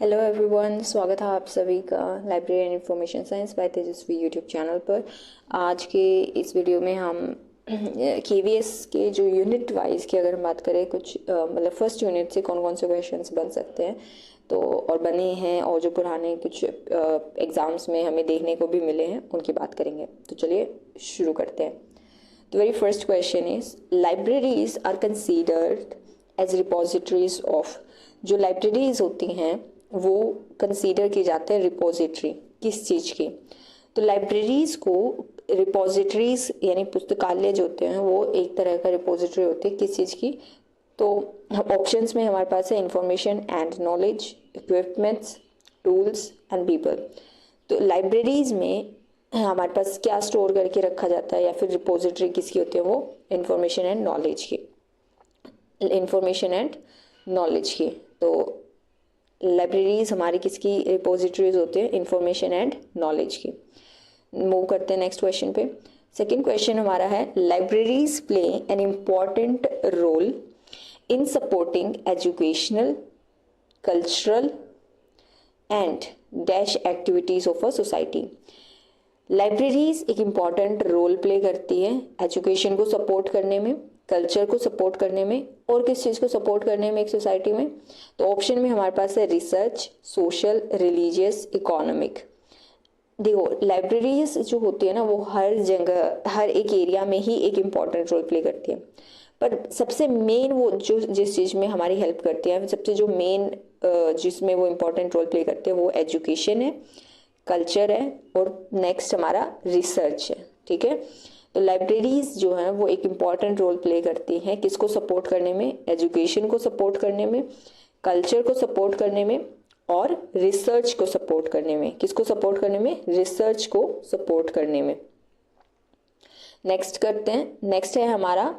Hello everyone, स्वागत है आप सभी का library and information science by Tejashwi YouTube channel पर। आज के इस वीडियो में हम केवीएस के जो यूनिट वाइज की अगर हम बात करें कुछ मतलब फर्स्ट यूनिट से कौन कौन से क्वेश्चंस बन सकते हैं तो और बने हैं और जो पुराने कुछ एग्ज़ाम्स में हमें देखने को भी मिले हैं उनकी बात करेंगे। तो चलिए शुरू करते हैं। The very first question is libraries are considered as repositories of। जो लाइब्रेरीज होती हैं वो कंसीडर की जाते हैं रिपोजिटरी किस चीज़ की। तो लाइब्रेरीज को रिपोजिटरीज यानी पुस्तकालय जो होते हैं वो एक तरह का रिपोजिटरी होती है किस चीज़ की। तो ऑप्शंस में हमारे पास है information and knowledge, equipments, tools and people. तो लाइब्रेरीज में हमारे पास क्या स्टोर करके रखा जाता है या फिर रिपोजिटरी किसकी होती है, वो इंफॉर्मेशन एंड नॉलेज की। इंफॉर्मेशन एंड नॉलेज की तो लाइब्रेरीज हमारी किसकी रिपोजिटरीज होती है, इंफॉर्मेशन एंड नॉलेज की। मूव करते हैं नेक्स्ट क्वेश्चन पे। सेकंड क्वेश्चन हमारा है libraries play an important role in supporting educational, cultural and dash activities of a society. Libraries एक इम्पॉर्टेंट रोल प्ले करती है एजुकेशन को सपोर्ट करने में, कल्चर को सपोर्ट करने में और किस चीज़ को सपोर्ट करने में एक सोसाइटी में। तो ऑप्शन में हमारे पास है रिसर्च, सोशल, रिलीजियस, इकोनॉमिक। देखो लाइब्रेरीज जो होती है ना वो हर जगह हर एक एरिया में ही एक इम्पॉर्टेंट रोल प्ले करती है, पर सबसे मेन वो जो जिस चीज़ में हमारी हेल्प करती है, सबसे जो मेन जिसमें वो इम्पॉर्टेंट रोल प्ले करते हैं वो एजुकेशन है, कल्चर है और नेक्स्ट हमारा रिसर्च है। ठीक है, तो लाइब्रेरीज जो हैं वो एक इम्पॉर्टेंट रोल प्ले करती हैं किसको सपोर्ट करने में, एजुकेशन को सपोर्ट करने में, कल्चर को सपोर्ट करने में और रिसर्च को सपोर्ट करने में। किसको सपोर्ट करने में, रिसर्च को सपोर्ट करने में। नेक्स्ट करते हैं। नेक्स्ट है हमारा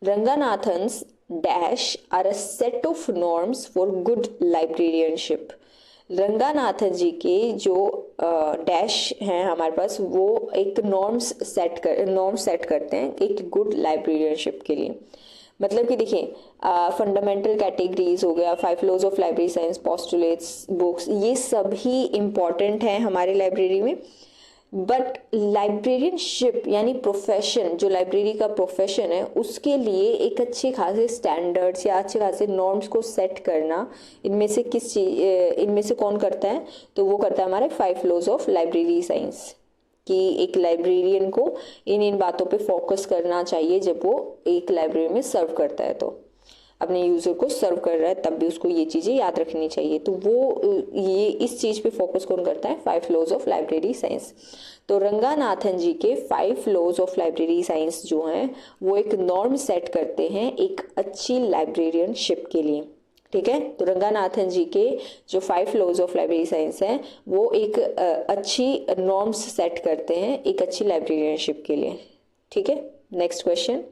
Ranganathan's dash are a set of norms for good librarianship. Ranganathan ji के जो डैश हैं हमारे पास वो एक नॉर्म सेट करते हैं एक गुड लाइब्रेरियनशिप के लिए। मतलब कि देखिए फंडामेंटल कैटेगरीज हो गया, 5 laws of library science, postulates, books, ये सभी इम्पॉर्टेंट हैं हमारी लाइब्रेरी में। बट लाइब्रेरियनशिप यानी प्रोफेशन, जो लाइब्रेरी का प्रोफेशन है उसके लिए एक अच्छे खासे स्टैंडर्ड्स या अच्छे खासे नॉर्म्स को सेट करना इनमें से किस चीज इनमें से कौन करता है, तो वो करता है हमारे 5 लॉज ऑफ लाइब्रेरी साइंस कि एक लाइब्रेरियन को इन बातों पे फोकस करना चाहिए जब वो एक लाइब्रेरी में सर्व करता है, तो अपने यूज़र को सर्व कर रहा है तब भी उसको ये चीज़ें याद रखनी चाहिए। तो वो ये इस चीज़ पे फोकस कौन करता है, 5 लॉज ऑफ लाइब्रेरी साइंस। तो रंगानाथन जी के 5 लॉज ऑफ लाइब्रेरी साइंस जो हैं वो एक नॉर्म सेट करते हैं एक अच्छी लाइब्रेरियनशिप के लिए। ठीक है, तो रंगानाथन जी के जो 5 लॉज ऑफ लाइब्रेरी साइंस हैं वो एक अच्छी नॉर्म्स सेट करते हैं एक अच्छी लाइब्रेरियनशिप के लिए। ठीक है, next question.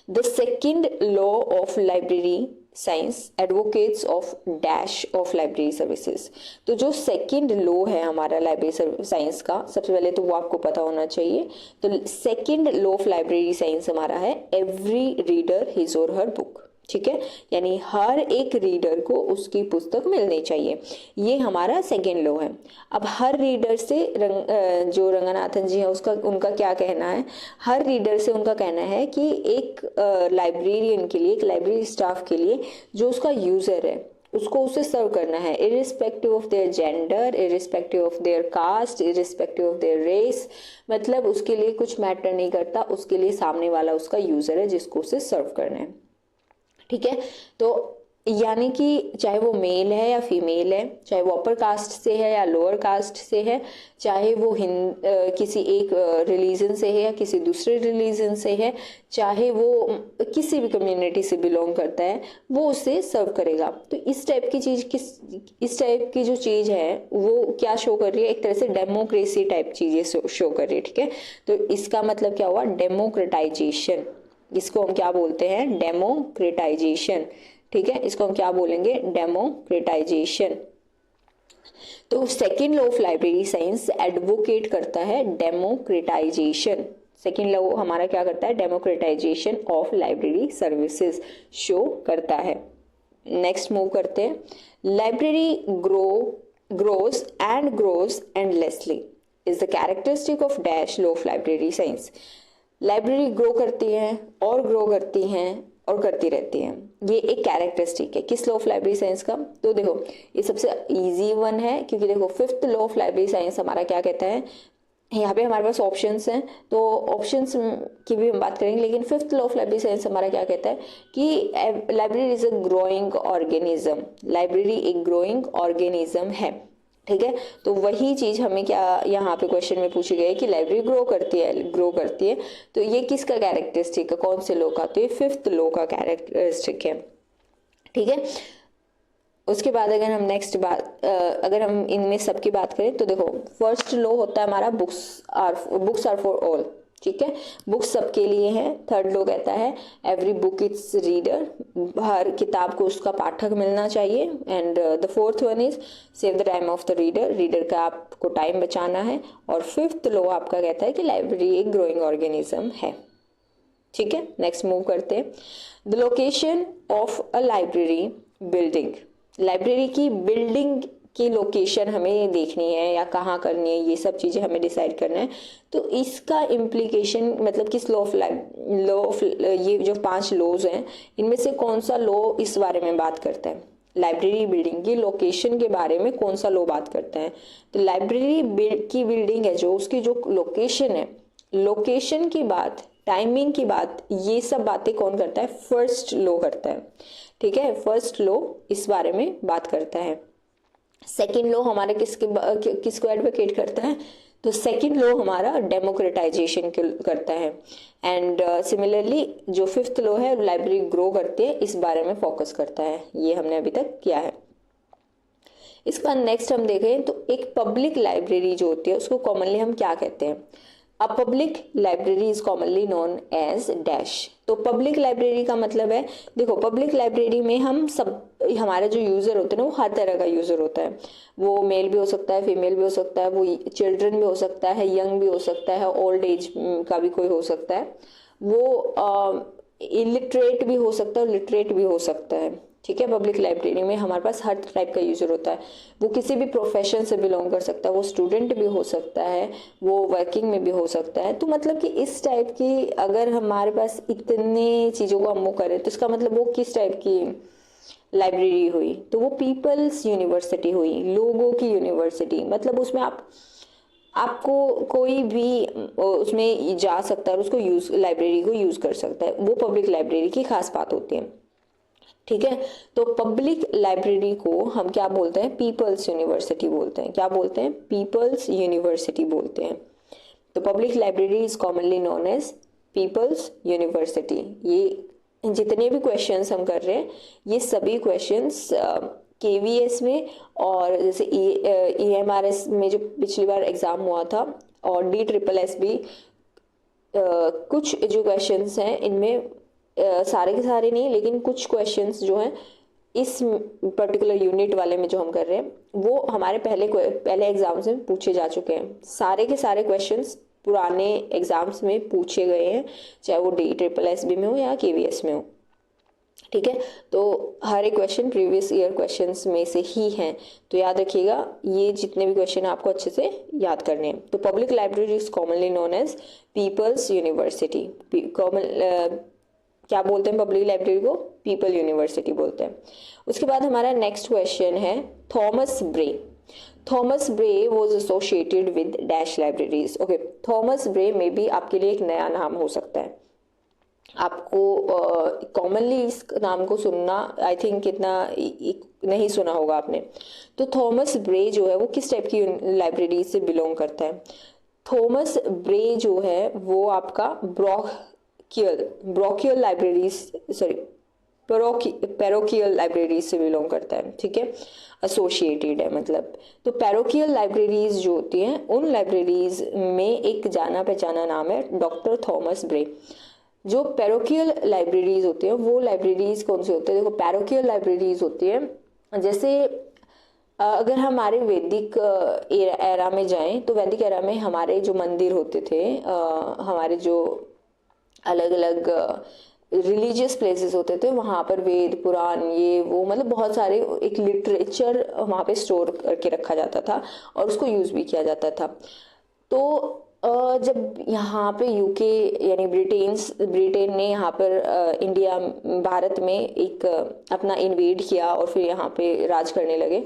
The second law of library science advocates of dash of library services। तो जो सेकंड लॉ है हमारा लाइब्रेरी साइंस का, सबसे पहले तो वो आपको पता होना चाहिए। तो second law of library science हमारा है एवरी रीडर हिज और हर बुक। ठीक है, यानी हर एक रीडर को उसकी पुस्तक मिलनी चाहिए, ये हमारा सेकेंड लॉ है। अब हर रीडर से जो रंगानाथन जी है उनका क्या कहना है, हर रीडर से उनका कहना है कि एक लाइब्रेरियन के लिए, एक लाइब्रेरी स्टाफ के लिए जो उसका यूज़र है उसको उसे सर्व करना है irrespective of their gender, irrespective of their caste, irrespective of their race. मतलब उसके लिए कुछ मैटर नहीं करता, उसके लिए सामने वाला उसका यूज़र है जिसको उसे सर्व करना है। ठीक है, तो यानी कि चाहे वो मेल है या फीमेल है, चाहे वो अपर कास्ट से है या लोअर कास्ट से है, चाहे वो किसी एक रिलीजन से है या किसी दूसरे रिलीजन से है, चाहे वो किसी भी कम्युनिटी से बिलोंग करता है, वो उसे सर्व करेगा। तो इस टाइप की जो चीज़ है वो क्या शो कर रही है, एक तरह से डेमोक्रेसी टाइप चीज़ें शो कर रही है। ठीक है, तो इसका मतलब क्या हुआ, डेमोक्रेटाइजेशन। इसको हम क्या बोलते हैं, डेमोक्रेटाइजेशन। ठीक है, इसको हम क्या बोलेंगे, डेमोक्रेटाइजेशन। तो second law of library science advocate करता है डेमोक्रेटाइजेशन। सेकेंड लॉ हमारा क्या करता है, democratisation of library services show करता है। नेक्स्ट मूव करते हैं। Library grows endlessly is the characteristic of dash law of library science। Library grow करती है और ग्रो करती हैं और करती रहती हैं, ये एक कैरेक्टरिस्टिक है किस लॉ ऑफ लाइब्रेरी साइंस का। तो देखो ये सबसे इजी वन है, क्योंकि देखो fifth law of library science हमारा क्या कहता है, यहाँ पे हमारे पास ऑप्शंस हैं तो ऑप्शंस की भी हम बात करेंगे, लेकिन fifth law of library science हमारा क्या कहता है कि library is a growing organism, library एक ग्रोइंग ऑर्गेनिज्म है। ठीक है, तो वही चीज हमें क्या यहाँ पे क्वेश्चन में पूछी गई है कि लाइब्रेरी ग्रो करती है, तो ये किसका कैरेक्टरिस्टिक है, कौन से लॉ का, तो ये फिफ्थ लॉ का कैरेक्टरिस्टिक है। ठीक है, उसके बाद अगर हम नेक्स्ट बात अगर हम इनमें सबकी बात करें तो देखो फर्स्ट लॉ होता है हमारा बुक्स आर फॉर ऑल। ठीक है, बुक्स सबके लिए हैं। थर्ड लॉ कहता है एवरी बुक इट्स रीडर, हर किताब को उसका पाठक मिलना चाहिए। And the fourth one is save the time of the reader, reader का आपको टाइम बचाना है। और फिफ्थ लॉ आपका कहता है कि लाइब्रेरी एक ग्रोइंग ऑर्गेनिज्म है। ठीक है, नेक्स्ट मूव करते हैं। The location of a library building, library की बिल्डिंग की लोकेशन हमें देखनी है या कहाँ करनी है, ये सब चीज़ें हमें डिसाइड करना है। तो इसका इम्प्लीकेशन मतलब किस लॉ ऑफ ये जो 5 लॉज हैं इनमें से कौन सा लॉ इस बारे में बात करता है, लाइब्रेरी बिल्डिंग की लोकेशन के बारे में कौन सा लॉ बात करता है। तो लाइब्रेरी की बिल्डिंग है जो उसकी जो लोकेशन है, लोकेशन की बात, टाइमिंग की बात, ये सब बातें कौन करता है, फर्स्ट लॉ करता है। ठीक है, फर्स्ट लॉ इस बारे में बात करता है। सेकंड लॉ हमारा किसको एडवोकेट करता है, तो सेकंड लॉ हमारा डेमोक्रेटाइजेशन करता है। एंड सिमिलरली जो फिफ्थ लॉ है लाइब्रेरी ग्रो करती है, इस बारे में फोकस करता है। ये हमने अभी तक किया है। इसका नेक्स्ट हम देखें तो एक पब्लिक लाइब्रेरी जो होती है उसको कॉमनली हम क्या कहते हैं, a public library is commonly known as dash. तो पब्लिक लाइब्रेरी का मतलब है, देखो पब्लिक लाइब्रेरी में हम सब हमारे जो यूज़र होते हैं ना वो हर तरह का यूज़र होता है, वो मेल भी हो सकता है, फीमेल भी हो सकता है, वो चिल्ड्रन भी हो सकता है, यंग भी हो सकता है, ओल्ड एज का भी कोई हो सकता है, वो इलिटरेट भी हो सकता है, लिटरेट भी हो सकता है। ठीक है, पब्लिक लाइब्रेरी में हमारे पास हर टाइप का यूजर होता है, वो किसी भी प्रोफेशन से बिलोंग कर सकता है, वो स्टूडेंट भी हो सकता है, वो वर्किंग में भी हो सकता है। तो मतलब कि इस टाइप की अगर हमारे पास इतने चीज़ों को हम वो करें तो इसका मतलब वो किस टाइप की लाइब्रेरी हुई, तो वो पीपल्स यूनिवर्सिटी हुई, लोगों की यूनिवर्सिटी। मतलब उसमें आपको कोई भी उसमें जा सकता है और उसको लाइब्रेरी को यूज़ कर सकता है, वो पब्लिक लाइब्रेरी की खास बात होती है। ठीक है, तो पब्लिक लाइब्रेरी को हम क्या बोलते हैं, पीपल्स यूनिवर्सिटी बोलते हैं। क्या बोलते हैं, पीपल्स यूनिवर्सिटी बोलते हैं। तो public library is commonly known as people's university. ये जितने भी क्वेश्चंस हम कर रहे हैं ये सभी क्वेश्चंस केवीएस में और जैसे EMRS में जो पिछली बार एग्जाम हुआ था और DSSS भी कुछ जो क्वेश्चंस हैं इनमें सारे के सारे नहीं लेकिन कुछ क्वेश्चंस जो हैं इस पर्टिकुलर यूनिट वाले में जो हम कर रहे हैं वो हमारे पहले एग्जाम्स में पूछे जा चुके हैं। सारे के सारे क्वेश्चंस पुराने एग्जाम्स में पूछे गए हैं, चाहे वो DSSS में हो या KVS में हो। ठीक है, तो हर एक क्वेश्चन प्रीवियस ईयर क्वेश्चंस में से ही हैं, तो याद रखिएगा ये जितने भी क्वेश्चन आपको अच्छे से याद करने हैं। तो public library is commonly known as people's university. क्या बोलते हैं पब्लिक लाइब्रेरी को, पीपल यूनिवर्सिटी बोलते हैं। उसके बाद हमारा नेक्स्ट क्वेश्चन है Thomas Bray. Thomas Bray was associated with dash libraries. Okay, Thomas Bray में भी आपके लिए एक नया नाम हो सकता है, आपको कॉमनली इस नाम को सुनना आई थिंक कितना नहीं सुना होगा आपने। तो थॉमस ब्रे जो है वो किस टाइप की लाइब्रेरी से बिलोंग करता है, थॉमस ब्रे जो है वो आपका ब्रोकियल लाइब्रेरीज सॉरी पैरोकियल लाइब्रेरीज से बिलोंग करता है। ठीक है, एसोसिएटेड है मतलब। तो पैरोकियल लाइब्रेरीज जो होती हैं उन लाइब्रेरीज में एक जाना पहचाना नाम है डॉक्टर थॉमस ब्रे। जो पैरोकियल लाइब्रेरीज होती हैं वो लाइब्रेरीज कौन से होते हैं, देखो पैरोकियल लाइब्रेरीज होती है जैसे अगर हमारे वैदिक एरा में जाएं तो वैदिक एरा में हमारे जो मंदिर होते थे, हमारे जो अलग अलग रिलीजियस प्लेसेस होते थे, वहाँ पर वेद पुराण ये वो मतलब बहुत सारे एक लिटरेचर वहाँ पे स्टोर करके रखा जाता था और उसको यूज़ भी किया जाता था। तो जब यहाँ पे यूके यानी ब्रिटेन ने यहाँ पर इंडिया भारत में एक अपना इन्वेड किया और फिर यहाँ पे राज करने लगे,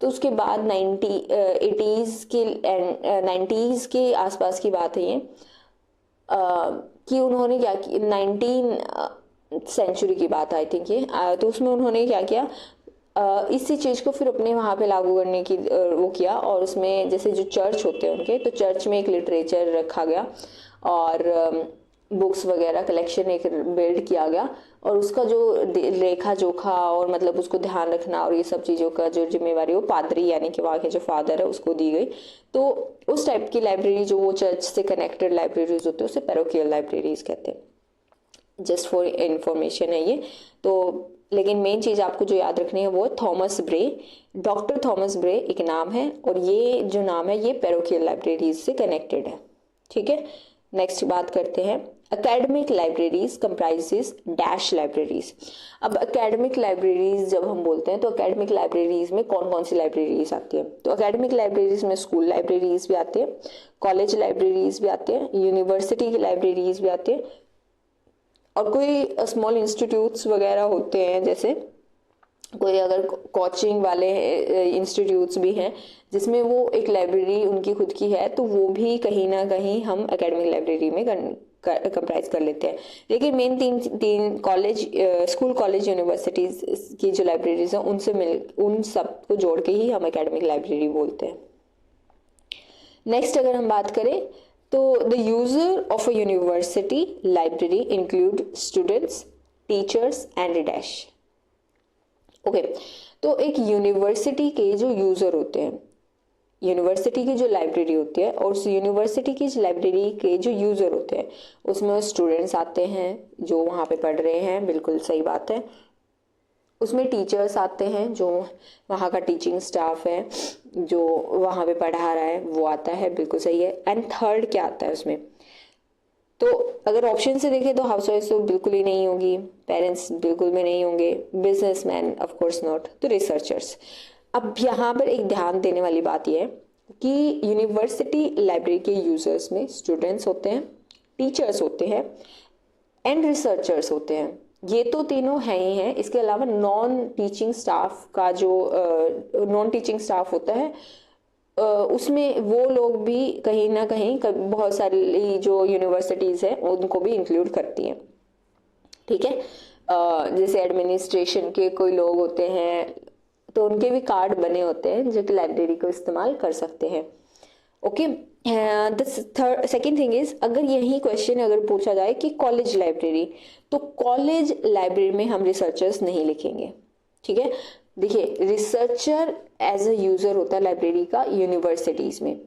तो उसके बाद 90s के आसपास की बात है ये, कि उन्होंने क्या किया, 19 सेंचुरी की बात आई थिंक ये, तो उसमें उन्होंने क्या किया, इसी चीज़ को फिर अपने वहाँ पे लागू करने की वो किया, और उसमें जैसे जो चर्च होते हैं उनके, तो चर्च में एक लिटरेचर रखा गया और बुक्स वगैरह कलेक्शन एक बिल्ड किया गया, और उसका जो लेखा जोखा और मतलब उसको ध्यान रखना और ये सब चीज़ों का जो जिम्मेवारी वो पादरी यानी कि वहाँ के जो फादर है उसको दी गई। तो उस टाइप की लाइब्रेरी जो वो चर्च से कनेक्टेड लाइब्रेरीज होते हैं उसे पैरोकियल लाइब्रेरीज कहते हैं। जस्ट फॉर इंफॉर्मेशन है ये। तो लेकिन मेन चीज़ आपको जो याद रखनी है वो थॉमस ब्रे, डॉक्टर थॉमस ब्रे एक नाम है, और ये जो नाम है ये पैरोकियल लाइब्रेरीज से कनेक्टेड है। ठीक है, नेक्स्ट बात करते हैं academic libraries comprises dash libraries. अब एकेडमिक लाइब्रेरीज जब हम बोलते हैं तो एकेडमिक लाइब्रेरीज में कौन कौन सी लाइब्रेरीज आती है, तो एकेडमिक लाइब्रेरीज में स्कूल लाइब्रेरीज भी आती है, कॉलेज लाइब्रेरीज भी आती है, यूनिवर्सिटी की लाइब्रेरीज भी आती है, और कोई स्मॉल इंस्टीट्यूट्स वगैरह होते हैं, जैसे कोई अगर कोचिंग वाले इंस्टीट्यूट्स भी हैं जिसमें वो एक लाइब्रेरी उनकी खुद की है, तो वो भी कहीं ना कहीं हम एकेडमिक लाइब्रेरी में कंप्राइज कर लेते हैं। लेकिन मेन तीन कॉलेज, स्कूल कॉलेज यूनिवर्सिटीज की जो लाइब्रेरीज हैं उन सब को जोड़ के ही हम एकेडमिक लाइब्रेरी बोलते हैं। नेक्स्ट अगर हम बात करें तो the user of a university library include students, teachers and dash. Okay, तो एक यूनिवर्सिटी के जो यूजर होते हैं, यूनिवर्सिटी की जो लाइब्रेरी होती है और उस यूनिवर्सिटी की लाइब्रेरी के जो यूजर होते हैं उसमें स्टूडेंट्स आते हैं जो वहाँ पे पढ़ रहे हैं, बिल्कुल सही बात है। उसमें टीचर्स आते हैं जो वहाँ का टीचिंग स्टाफ है जो वहाँ पे पढ़ा रहा है वो आता है, बिल्कुल सही है। एंड थर्ड क्या आता है उसमें, तो अगर ऑप्शन से देखें तो हाउस वाइफ तो बिल्कुल ही नहीं होगी, पेरेंट्स बिल्कुल भी नहीं होंगे, बिजनेसमैन ऑफ कोर्स नॉट, तो रिसर्चर्स। अब यहाँ पर एक ध्यान देने वाली बात यह है कि यूनिवर्सिटी लाइब्रेरी के यूजर्स में स्टूडेंट्स होते हैं, टीचर्स होते हैं एंड रिसर्चर्स होते हैं। ये तो तीनों हैं ही हैं, इसके अलावा नॉन टीचिंग स्टाफ का जो नॉन टीचिंग स्टाफ होता है उसमें वो लोग भी कहीं ना कहीं बहुत सारी जो यूनिवर्सिटीज़ हैं उनको भी इंक्लूड करती हैं। ठीक है, जैसे एडमिनिस्ट्रेशन के कोई लोग होते हैं तो उनके भी कार्ड बने होते हैं जो कि लाइब्रेरी को इस्तेमाल कर सकते हैं। Okay, the second thing is, अगर यही क्वेश्चन अगर पूछा जाए कि कॉलेज लाइब्रेरी, तो कॉलेज लाइब्रेरी में हम रिसर्चर्स नहीं लिखेंगे। ठीक है, देखिए रिसर्चर एज अ यूजर होता है लाइब्रेरी का यूनिवर्सिटीज में,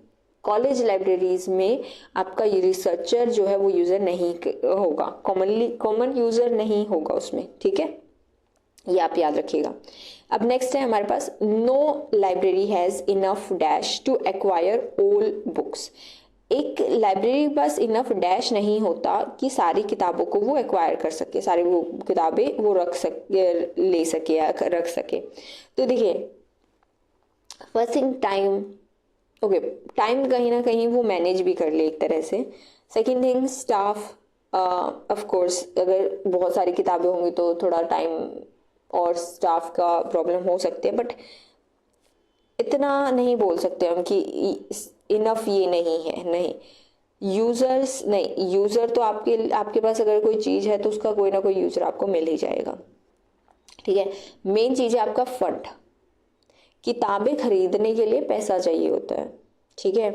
कॉलेज लाइब्रेरीज में आपका रिसर्चर जो है वो यूजर नहीं होगा, कॉमन यूजर नहीं होगा उसमें। ठीक है, ये आप याद रखिएगा। अब नेक्स्ट है हमारे पास, no library has enough dash to acquire all books. एक लाइब्रेरी के पास इनफ डैश नहीं होता कि सारी किताबों को वो एक्वायर कर सके, सारी वो किताबें वो ले सके या रख सके। तो देखिए first thing time, okay time कहीं ना कहीं वो मैनेज भी कर ले एक तरह से। Second thing staff, of course अगर बहुत सारी किताबें होंगी तो थोड़ा टाइम और स्टाफ का प्रॉब्लम हो सकते हैं, बट इतना नहीं बोल सकते हम कि इनफ ये नहीं है, नहीं। यूजर्स नहीं, यूजर तो आपके पास अगर कोई चीज है तो उसका कोई ना कोई यूजर आपको मिल ही जाएगा। ठीक है, मेन चीज है आपका फंड, किताबें खरीदने के लिए पैसा चाहिए होता है। ठीक है,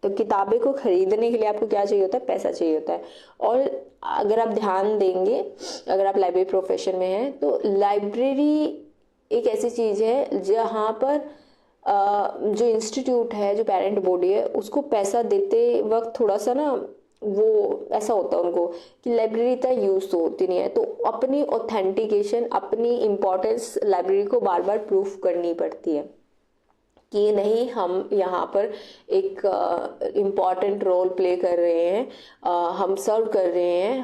तो किताबें को खरीदने के लिए आपको क्या चाहिए होता है, पैसा चाहिए होता है। और अगर आप ध्यान देंगे, अगर आप लाइब्रेरी प्रोफेशन में हैं तो लाइब्रेरी एक ऐसी चीज है जहाँ पर जो इंस्टीट्यूट है, जो पेरेंट बॉडी है, उसको पैसा देते वक्त थोड़ा सा ना वो ऐसा होता है उनको कि लाइब्रेरी इतना यूज तो होती नहीं है, तो अपनी ऑथेंटिकेशन, अपनी इम्पोर्टेंस लाइब्रेरी को बार बार प्रूफ करनी पड़ती है। कि नहीं हम यहाँ पर एक इम्पॉर्टेंट रोल प्ले कर रहे हैं, हम सर्व कर रहे हैं,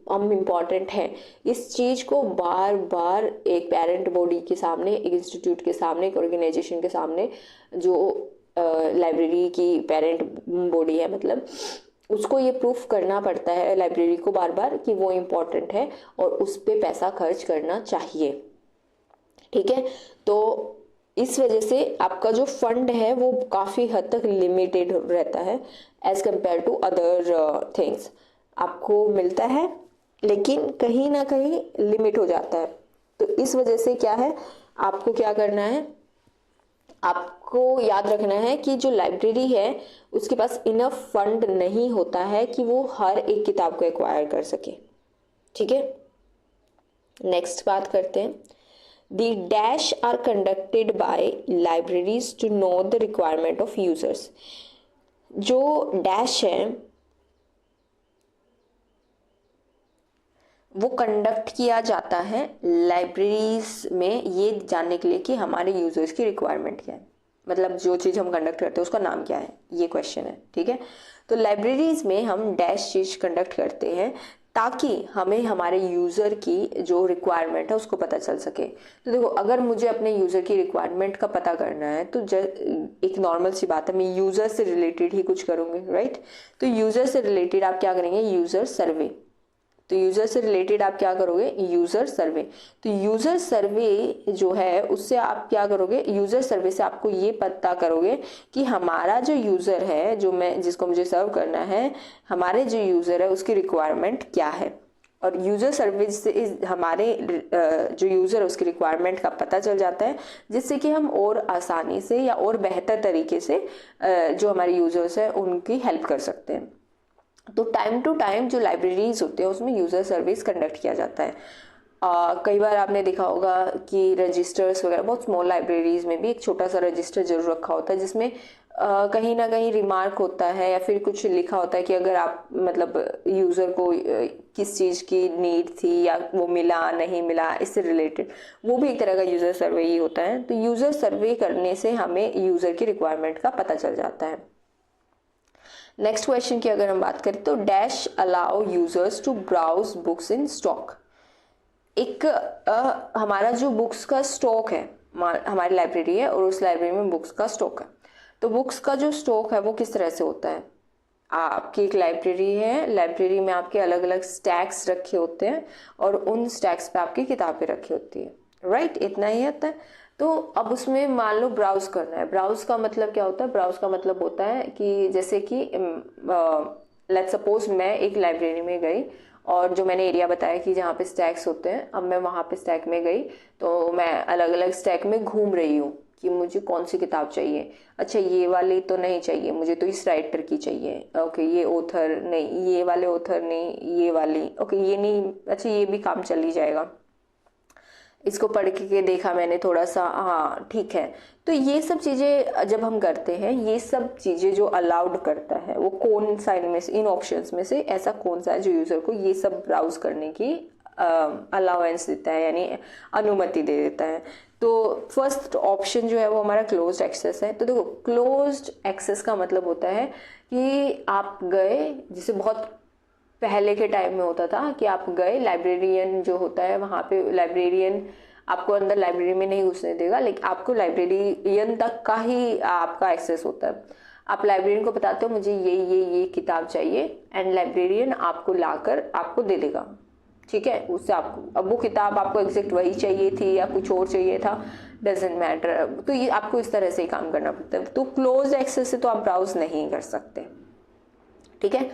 हम इम्पॉर्टेंट हैं। इस चीज़ को बार बार एक पेरेंट बॉडी के सामने, एक इंस्टीट्यूट के सामने, एक ऑर्गेनाइजेशन के सामने, जो लाइब्रेरी की पेरेंट बॉडी है मतलब, उसको ये प्रूफ करना पड़ता है लाइब्रेरी को बार बार कि वो इम्पॉर्टेंट है और उस पर पैसा खर्च करना चाहिए। ठीक है, तो इस वजह से आपका जो फंड है वो काफ़ी हद तक लिमिटेड रहता है as compare to other things. आपको मिलता है लेकिन कहीं ना कहीं लिमिट हो जाता है। तो इस वजह से क्या है, आपको क्या करना है, आपको याद रखना है कि जो लाइब्रेरी है उसके पास इनफ फंड नहीं होता है कि वो हर एक किताब को एक्वायर कर सके। ठीक है, नेक्स्ट बात करते हैं। The dash are conducted by libraries to know the requirement of users। जो डैश है वो कंडक्ट किया जाता है लाइब्रेरीज में ये जानने के लिए कि हमारे यूजर्स की रिक्वायरमेंट क्या है, मतलब जो चीज़ हम कंडक्ट करते हैं उसका नाम क्या है, ये क्वेश्चन है। ठीक है, तो लाइब्रेरीज में हम डैश चीज़ कंडक्ट करते हैं ताकि हमें हमारे यूज़र की जो रिक्वायरमेंट है उसको पता चल सके। तो देखो, अगर मुझे अपने यूज़र की रिक्वायरमेंट का पता करना है तो एक नॉर्मल सी बात है, मैं यूज़र से रिलेटेड ही कुछ करूँगी, राइट। तो यूज़र से रिलेटेड आप क्या करेंगे, यूज़र सर्वे। तो यूज़र से रिलेटेड आप क्या करोगे, यूज़र सर्वे। तो यूज़र सर्वे जो है उससे आप क्या करोगे, यूज़र सर्वे से आपको ये पता करोगे कि हमारा जो यूज़र है, जिसको मुझे सर्व करना है, हमारे जो यूज़र है उसकी रिक्वायरमेंट क्या है। और यूज़र सर्वे से हमारे जो यूज़र है उसकी रिक्वायरमेंट का पता चल जाता है, जिससे कि हम और आसानी से या और बेहतर तरीके से जो हमारे यूज़र्स हैं उनकी हेल्प कर सकते हैं। तो टाइम टू टाइम जो लाइब्रेरीज होते हैं उसमें यूज़र सर्विस कंडक्ट किया जाता है। कई बार आपने देखा होगा कि रजिस्टर्स वगैरह, बहुत स्मॉल लाइब्रेरीज में भी एक छोटा सा रजिस्टर जरूर रखा होता है जिसमें कहीं ना कहीं रिमार्क होता है या फिर कुछ लिखा होता है कि अगर आप मतलब यूज़र को किस चीज़ की नीड थी या वो मिला नहीं मिला, इससे रिलेटेड, वो भी एक तरह का यूज़र सर्वे ही होता है। तो यूज़र सर्वे करने से हमें यूज़र की रिक्वायरमेंट का पता चल जाता है। नेक्स्ट क्वेश्चन की अगर हम बात करें तो dash allow users to browse books in stock. एक हमारा जो बुक्स का स्टॉक है, हमारी लाइब्रेरी है और उस लाइब्रेरी में बुक्स का स्टॉक है। तो बुक्स का जो स्टॉक है वो किस तरह से होता है, आपकी एक लाइब्रेरी है, लाइब्रेरी में आपके अलग अलग स्टैक्स रखे होते हैं और उन स्टैक्स पे आपकी किताबें रखी होती है, राइट। इतना ही होता है। तो अब उसमें मान लो ब्राउज करना है। ब्राउज का मतलब क्या होता है, ब्राउज का मतलब होता है कि जैसे कि लेट्स सपोज मैं एक लाइब्रेरी में गई और जो मैंने एरिया बताया कि जहाँ पे स्टैक्स होते हैं, अब मैं वहाँ पे स्टैक में गई तो मैं अलग अलग स्टैक में घूम रही हूँ कि मुझे कौन सी किताब चाहिए। अच्छा, ये वाली तो नहीं चाहिए मुझे, तो इस राइटर की चाहिए, ओके ये ऑथर नहीं, ये वाले ऑथर नहीं, ये वाली, ओके ये नहीं, अच्छा ये भी काम चल ही जाएगा, इसको पढ़ के देखा मैंने थोड़ा सा, हाँ ठीक है। तो ये सब चीज़ें जब हम करते हैं, ये सब चीज़ें जो अलाउड करता है वो कौन सा इनमें से, इन ऑप्शंस में से ऐसा कौन सा है जो यूज़र को ये सब ब्राउज करने की अलाउंस देता है, यानी अनुमति दे देता है। तो फर्स्ट ऑप्शन जो है वो हमारा क्लोज्ड एक्सेस है। तो देखो, क्लोज्ड एक्सेस का मतलब होता है कि आप गए, जिसे बहुत पहले के टाइम में होता था कि आप गए, लाइब्रेरियन जो होता है वहाँ पे लाइब्रेरियन आपको अंदर लाइब्रेरी में नहीं घुसने देगा, लेकिन आपको लाइब्रेरियन तक का ही आपका एक्सेस होता है। आप लाइब्रेरियन को बताते हो मुझे ये किताब चाहिए एंड लाइब्रेरियन आपको लाकर आपको दे देगा, ठीक है। उससे आपको, अब वो किताब आपको एग्जैक्ट वही चाहिए थी या कुछ और चाहिए था, डजेंट मैटर। तो ये आपको इस तरह से ही काम करना पड़ता है। तो क्लोज एक्सेस से तो आप ब्राउज नहीं कर सकते, ठीक है।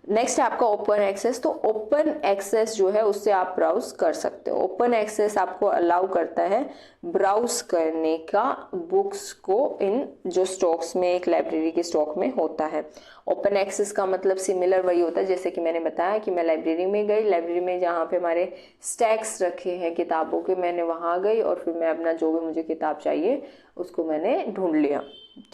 नेक्स्ट है आपका ओपन एक्सेस। तो ओपन एक्सेस जो है उससे आप ब्राउज कर सकते हो। ओपन एक्सेस आपको अलाउ करता है ब्राउज करने का बुक्स को इन जो स्टॉक्स में एक लाइब्रेरी के स्टॉक में होता है। ओपन एक्सेस का मतलब सिमिलर वही होता है जैसे कि मैंने बताया कि मैं लाइब्रेरी में गई, लाइब्रेरी में जहाँ पे हमारे स्टैक्स रखे हैं किताबों के, मैंने वहाँ गई और फिर मैं अपना जो भी मुझे किताब चाहिए उसको मैंने ढूंढ लिया,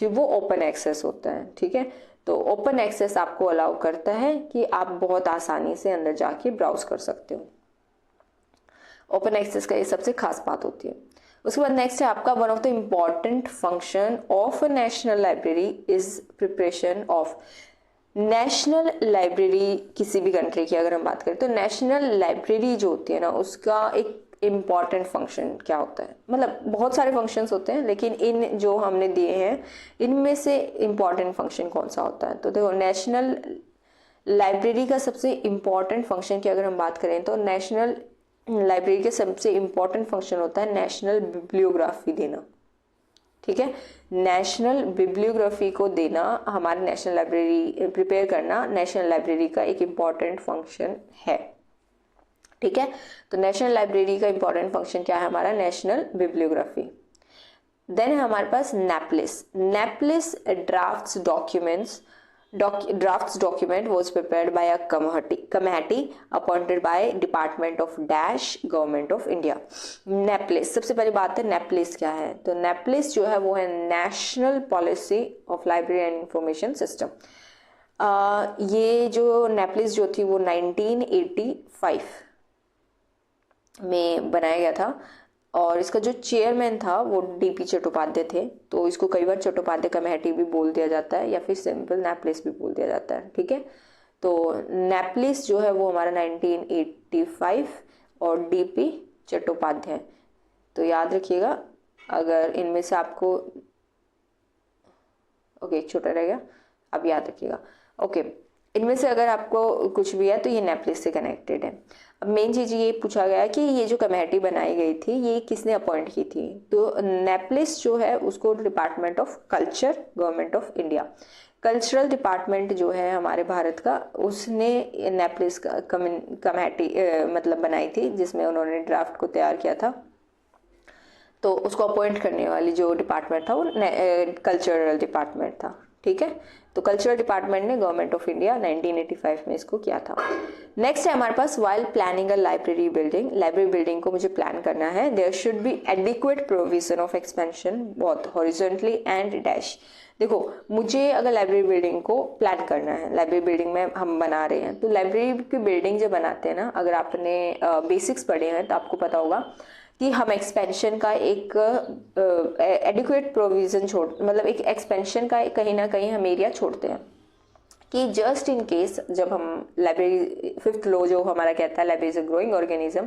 तो वो ओपन एक्सेस होता है, ठीक है। तो ओपन एक्सेस आपको अलाउ करता है कि आप बहुत आसानी से अंदर जाके ब्राउज कर सकते हो। ओपन एक्सेस का ये सबसे खास बात होती है। उसके बाद नेक्स्ट है आपका one of the important function of a national library is preparation of. National library किसी भी कंट्री की अगर हम बात करें तो नेशनल लाइब्रेरी जो होती है ना उसका एक इम्पॉर्टेंट फंक्शन क्या होता है, मतलब बहुत सारे फंक्शंस होते हैं लेकिन इन जो हमने दिए हैं इनमें से इम्पॉर्टेंट फंक्शन कौन सा होता है। तो देखो नेशनल लाइब्रेरी का सबसे इम्पॉर्टेंट फंक्शन की अगर हम बात करें तो नेशनल लाइब्रेरी का सबसे इम्पॉर्टेंट फंक्शन होता है नेशनल बिब्लियोग्राफी देना। ठीक है, नेशनल बिब्लियोग्राफी को देना, हमारे नेशनल लाइब्रेरी प्रिपेयर करना नेशनल लाइब्रेरी का एक इम्पॉर्टेंट फंक्शन है। ठीक है, तो नेशनल लाइब्रेरी का इम्पॉर्टेंट फंक्शन क्या है हमारा, नेशनल बिब्लियोग्राफी। देन है हमारे पास NAPLIS. NAPLIS drafts documents drafts document was prepared by a committee appointed by Department of Dash Government of India। नेपलिस, सबसे पहली बात है नेपलिस क्या है, तो नेपलिस जो है वो है national policy of library and information system. ये जो नेपलिस जो थी वो 1985 में बनाया गया था और इसका जो चेयरमैन था वो डीपी चट्टोपाध्याय थे। तो इसको कई बार चट्टोपाध्याय कमेटी भी बोल दिया जाता है या फिर सिंपल नेपलिस भी बोल दिया जाता है। ठीक है, तो नेपलिस जो है वो हमारा 1985 और डीपी चट्टोपाध्याय। तो याद रखिएगा, अगर इनमें से आपको ओके छोटा रहेगा, अब याद रखिएगा। ओके, इनमें से अगर आपको कुछ भी है तो ये नेपलिस से कनेक्टेड है। अब मेन चीज़ ये पूछा गया है कि ये जो कमेटी बनाई गई थी ये किसने अपॉइंट की थी, तो नेपलिस जो है उसको department of culture government of India, cultural department जो है हमारे भारत का, उसने नेपलिस कमेटी मतलब बनाई थी जिसमें उन्होंने ड्राफ्ट को तैयार किया था। तो उसको अपॉइंट करने वाली जो डिपार्टमेंट था वो कल्चरल डिपार्टमेंट था। ठीक है, तो कल्चरल डिपार्टमेंट ने गवर्नमेंट ऑफ इंडिया 1985 में इसको किया था। नेक्स्ट है हमारे पास while planning a library building. Library building को मुझे प्लान करना है, there should be adequate provision of expansion both horizontally and dash. देखो मुझे अगर लाइब्रेरी बिल्डिंग को प्लान करना है, लाइब्रेरी बिल्डिंग में हम बना रहे हैं, तो लाइब्रेरी की बिल्डिंग जब बनाते हैं ना, अगर आपने बेसिक्स पढ़े हैं तो आपको पता होगा कि हम एक्सपेंशन का एक एडिक्वेट प्रोविजन मतलब एक एक्सपेंशन का कहीं ना कहीं हम एरिया छोड़ते हैं कि जस्ट इन केस जब हम लाइब्रेरी, फिफ्थ लॉ जो हमारा कहता है library is a growing organism,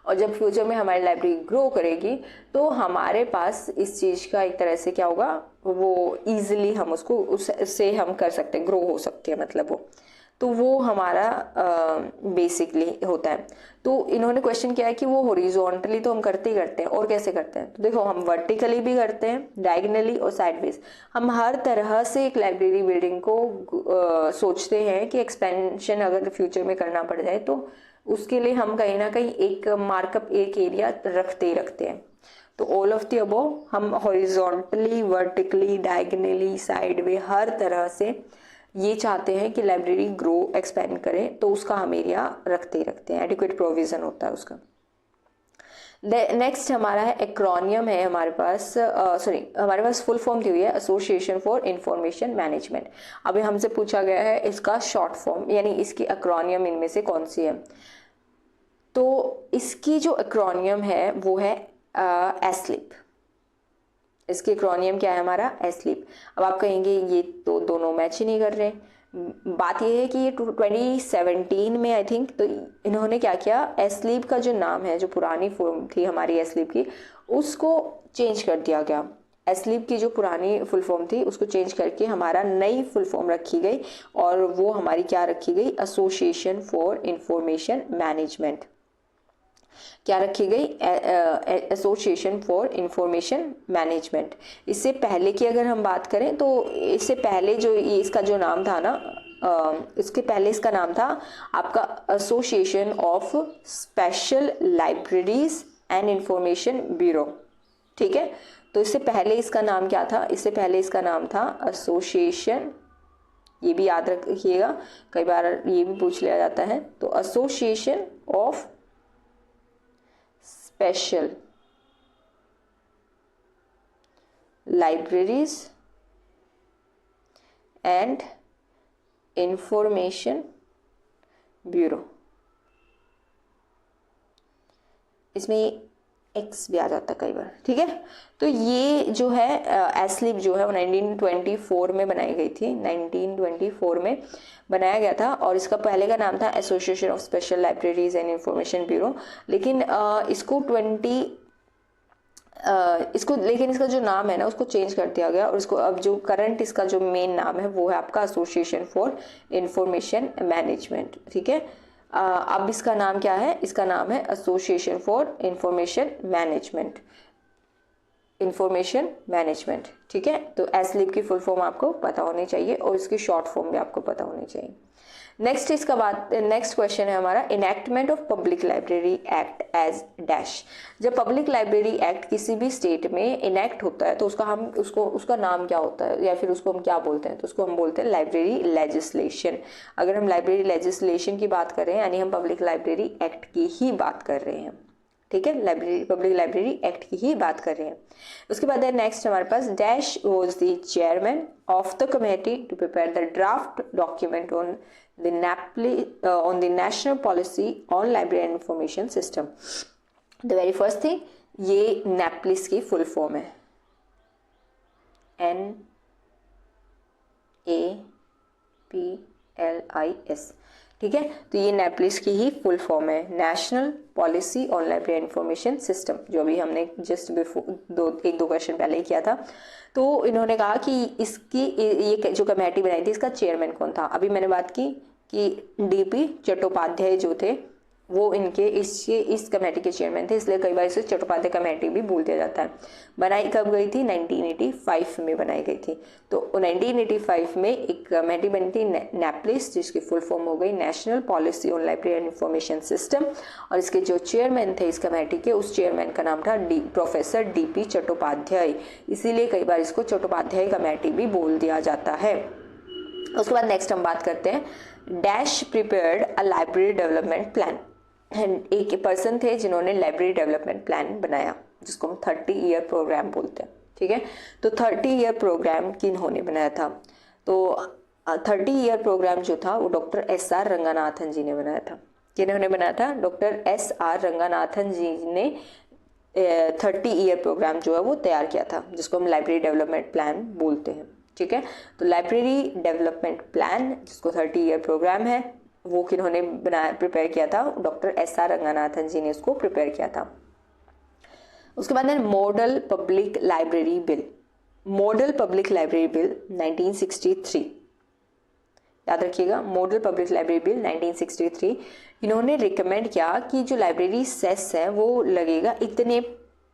और जब फ्यूचर में हमारी लाइब्रेरी ग्रो करेगी तो हमारे पास इस चीज़ का एक तरह से क्या होगा, वो ईजिली हम उसको उससे हम कर सकते हैं, ग्रो हो सकते हैं, मतलब तो वो हमारा बेसिकली होता है। तो इन्होंने क्वेश्चन किया है कि वो हॉरिजॉन्टली तो हम करते ही करते हैं, और कैसे करते हैं, तो देखो हम वर्टिकली भी करते हैं, डायगनली और साइडवेज। हम हर तरह से एक लाइब्रेरी बिल्डिंग को सोचते हैं कि एक्सपेंशन अगर फ्यूचर में करना पड़ जाए तो उसके लिए हम कहीं ना कहीं एक मार्कअप, एक एरिया रखते ही रखते हैं। तो ऑल ऑफ द अबव हम हॉरिजॉन्टली, वर्टिकली, डायगनली, साइडवे, हर तरह से ये चाहते हैं कि लाइब्रेरी ग्रो एक्सपेंड करे, तो उसका हम एरिया रखते ही रखते हैं, एडिक्वेट प्रोविजन होता है उसका। नेक्स्ट हमारा है एक्रोनियम है हमारे पास, हमारे पास फुल फॉर्म दी हुई है एसोसिएशन फॉर इंफॉर्मेशन मैनेजमेंट। अभी हमसे पूछा गया है इसका शॉर्ट फॉर्म यानी इसकी एक्रोनियम इनमें से कौन सी है, तो इसकी जो एक्रोनियम है वो है एस्लिप। इसकी एक्रोनियम क्या है हमारा, एस्लिप। अब आप कहेंगे ये तो दोनों मैच ही नहीं कर रहे। बात ये है कि ये 2017 में आई थिंक, तो इन्होंने क्या किया, एस्लिप का जो नाम है, जो पुरानी फॉर्म थी हमारी एस्लिप की, उसको चेंज कर दिया गया। एस्लिप की जो पुरानी फुल फॉर्म थी उसको चेंज करके हमारा नई फुल फॉर्म रखी गई, और वो हमारी क्या रखी गई, एसोसिएशन फॉर इंफॉर्मेशन मैनेजमेंट। क्या रखी गई, एसोसिएशन फॉर इंफॉर्मेशन मैनेजमेंट। इससे पहले की अगर हम बात करें तो इससे पहले जो इसका जो नाम था ना, इसके पहले इसका नाम था आपका association of special libraries and information bureau. ठीक है, तो इससे पहले इसका नाम क्या था, इससे पहले इसका नाम था एसोसिएशन, ये भी याद रखिएगा, कई बार ये भी पूछ लिया जाता है, तो association of special libraries and information bureau. इसमें एक्स भी आ जाता है कई बार, ठीक है। तो ये जो है एस्लिप जो है वो 1924 में बनाई गई थी, 1924 में बनाया गया था, और इसका पहले का नाम था association of special libraries and information bureau. लेकिन लेकिन इसका जो नाम है ना उसको चेंज कर दिया गया, और इसको अब जो करंट इसका जो मेन नाम है वो है आपका एसोसिएशन फॉर इंफॉर्मेशन मैनेजमेंट, ठीक है। अब इसका नाम क्या है, इसका नाम है एसोसिएशन फॉर इंफॉर्मेशन मैनेजमेंट, ठीक है। तो एस्लिप की फुल फॉर्म आपको पता होनी चाहिए और इसकी शॉर्ट फॉर्म भी आपको पता होनी चाहिए। नेक्स्ट क्वेश्चन है हमारा, enactment of public library act as dash. जब पब्लिक लाइब्रेरी एक्ट किसी भी स्टेट में इनैक्ट होता है तो उसका नाम क्या होता है, या फिर उसको हम क्या बोलते हैं, तो उसको हम बोलते हैं लाइब्रेरी लेजिस्लेशन। अगर हम लाइब्रेरी लेजिस्लेशन की बात कर रहे हैं यानी हम पब्लिक लाइब्रेरी एक्ट की ही बात कर रहे हैं, ठीक है, पब्लिक लाइब्रेरी एक्ट की ही बात कर रहे हैं। उसके बाद है नेक्स्ट हमारे पास, dash was the chairman of the committee to prepare the draft document on the national policy on library and information system. The very first thing, ये नेपलिस की फुल फॉर्म है, NAPLIS, ठीक है। तो ये नेपलिस की ही फुल फॉर्म है, national policy on library information system, जो अभी हमने जस्ट बिफोर एक दो क्वेश्चन पहले ही किया था। तो इन्होंने कहा कि ये जो कमेटी बनाई थी इसका चेयरमैन कौन था। अभी मैंने बात की कि DP चट्टोपाध्याय जो थे वो इस कमेटी के चेयरमैन थे, इसलिए कई बार इसे चट्टोपाध्याय कमेटी भी बोल दिया जाता है। बनाई कब गई थी, 1985 में बनाई गई थी। तो 1985 में एक कमेटी बनी थी नेपलिस, जिसकी फुल फॉर्म हो गई national policy on library and information system, और इसके जो चेयरमैन थे इस कमेटी के, उस चेयरमैन का नाम था प्रोफेसर DP चट्टोपाध्याय, इसीलिए कई बार इसको चट्टोपाध्याय कमेटी भी बोल दिया जाता है। उसके बाद नेक्स्ट हम बात करते हैं, dash prepared a library development plan. एक पर्सन थे जिन्होंने लाइब्रेरी डेवलपमेंट प्लान बनाया, जिसको हम 30 ईयर प्रोग्राम बोलते हैं, ठीक है। तो 30 ईयर प्रोग्राम किन्होंने बनाया था, तो 30 ईयर प्रोग्राम जो था वो डॉक्टर SR रंगानाथन जी ने बनाया था। किन्होंने बनाया था, डॉक्टर SR रंगानाथन जी ने 30 ईयर प्रोग्राम जो है वो तैयार किया था, जिसको हम लाइब्रेरी डेवलपमेंट प्लान बोलते हैं, ठीक है। तो लाइब्रेरी डेवलपमेंट प्लान जिसको 30 ईयर प्रोग्राम है वो किन्होंने प्रिपेयर किया था, डॉक्टर SR रंगानाथन जी ने इसको प्रिपेयर किया था। उसके बाद है model public library bill. Model public library bill 1963, याद रखिएगा, मॉडल पब्लिक लाइब्रेरी बिल 1963। इन्होंने रिकमेंड किया कि जो लाइब्रेरी सेस है वो लगेगा इतने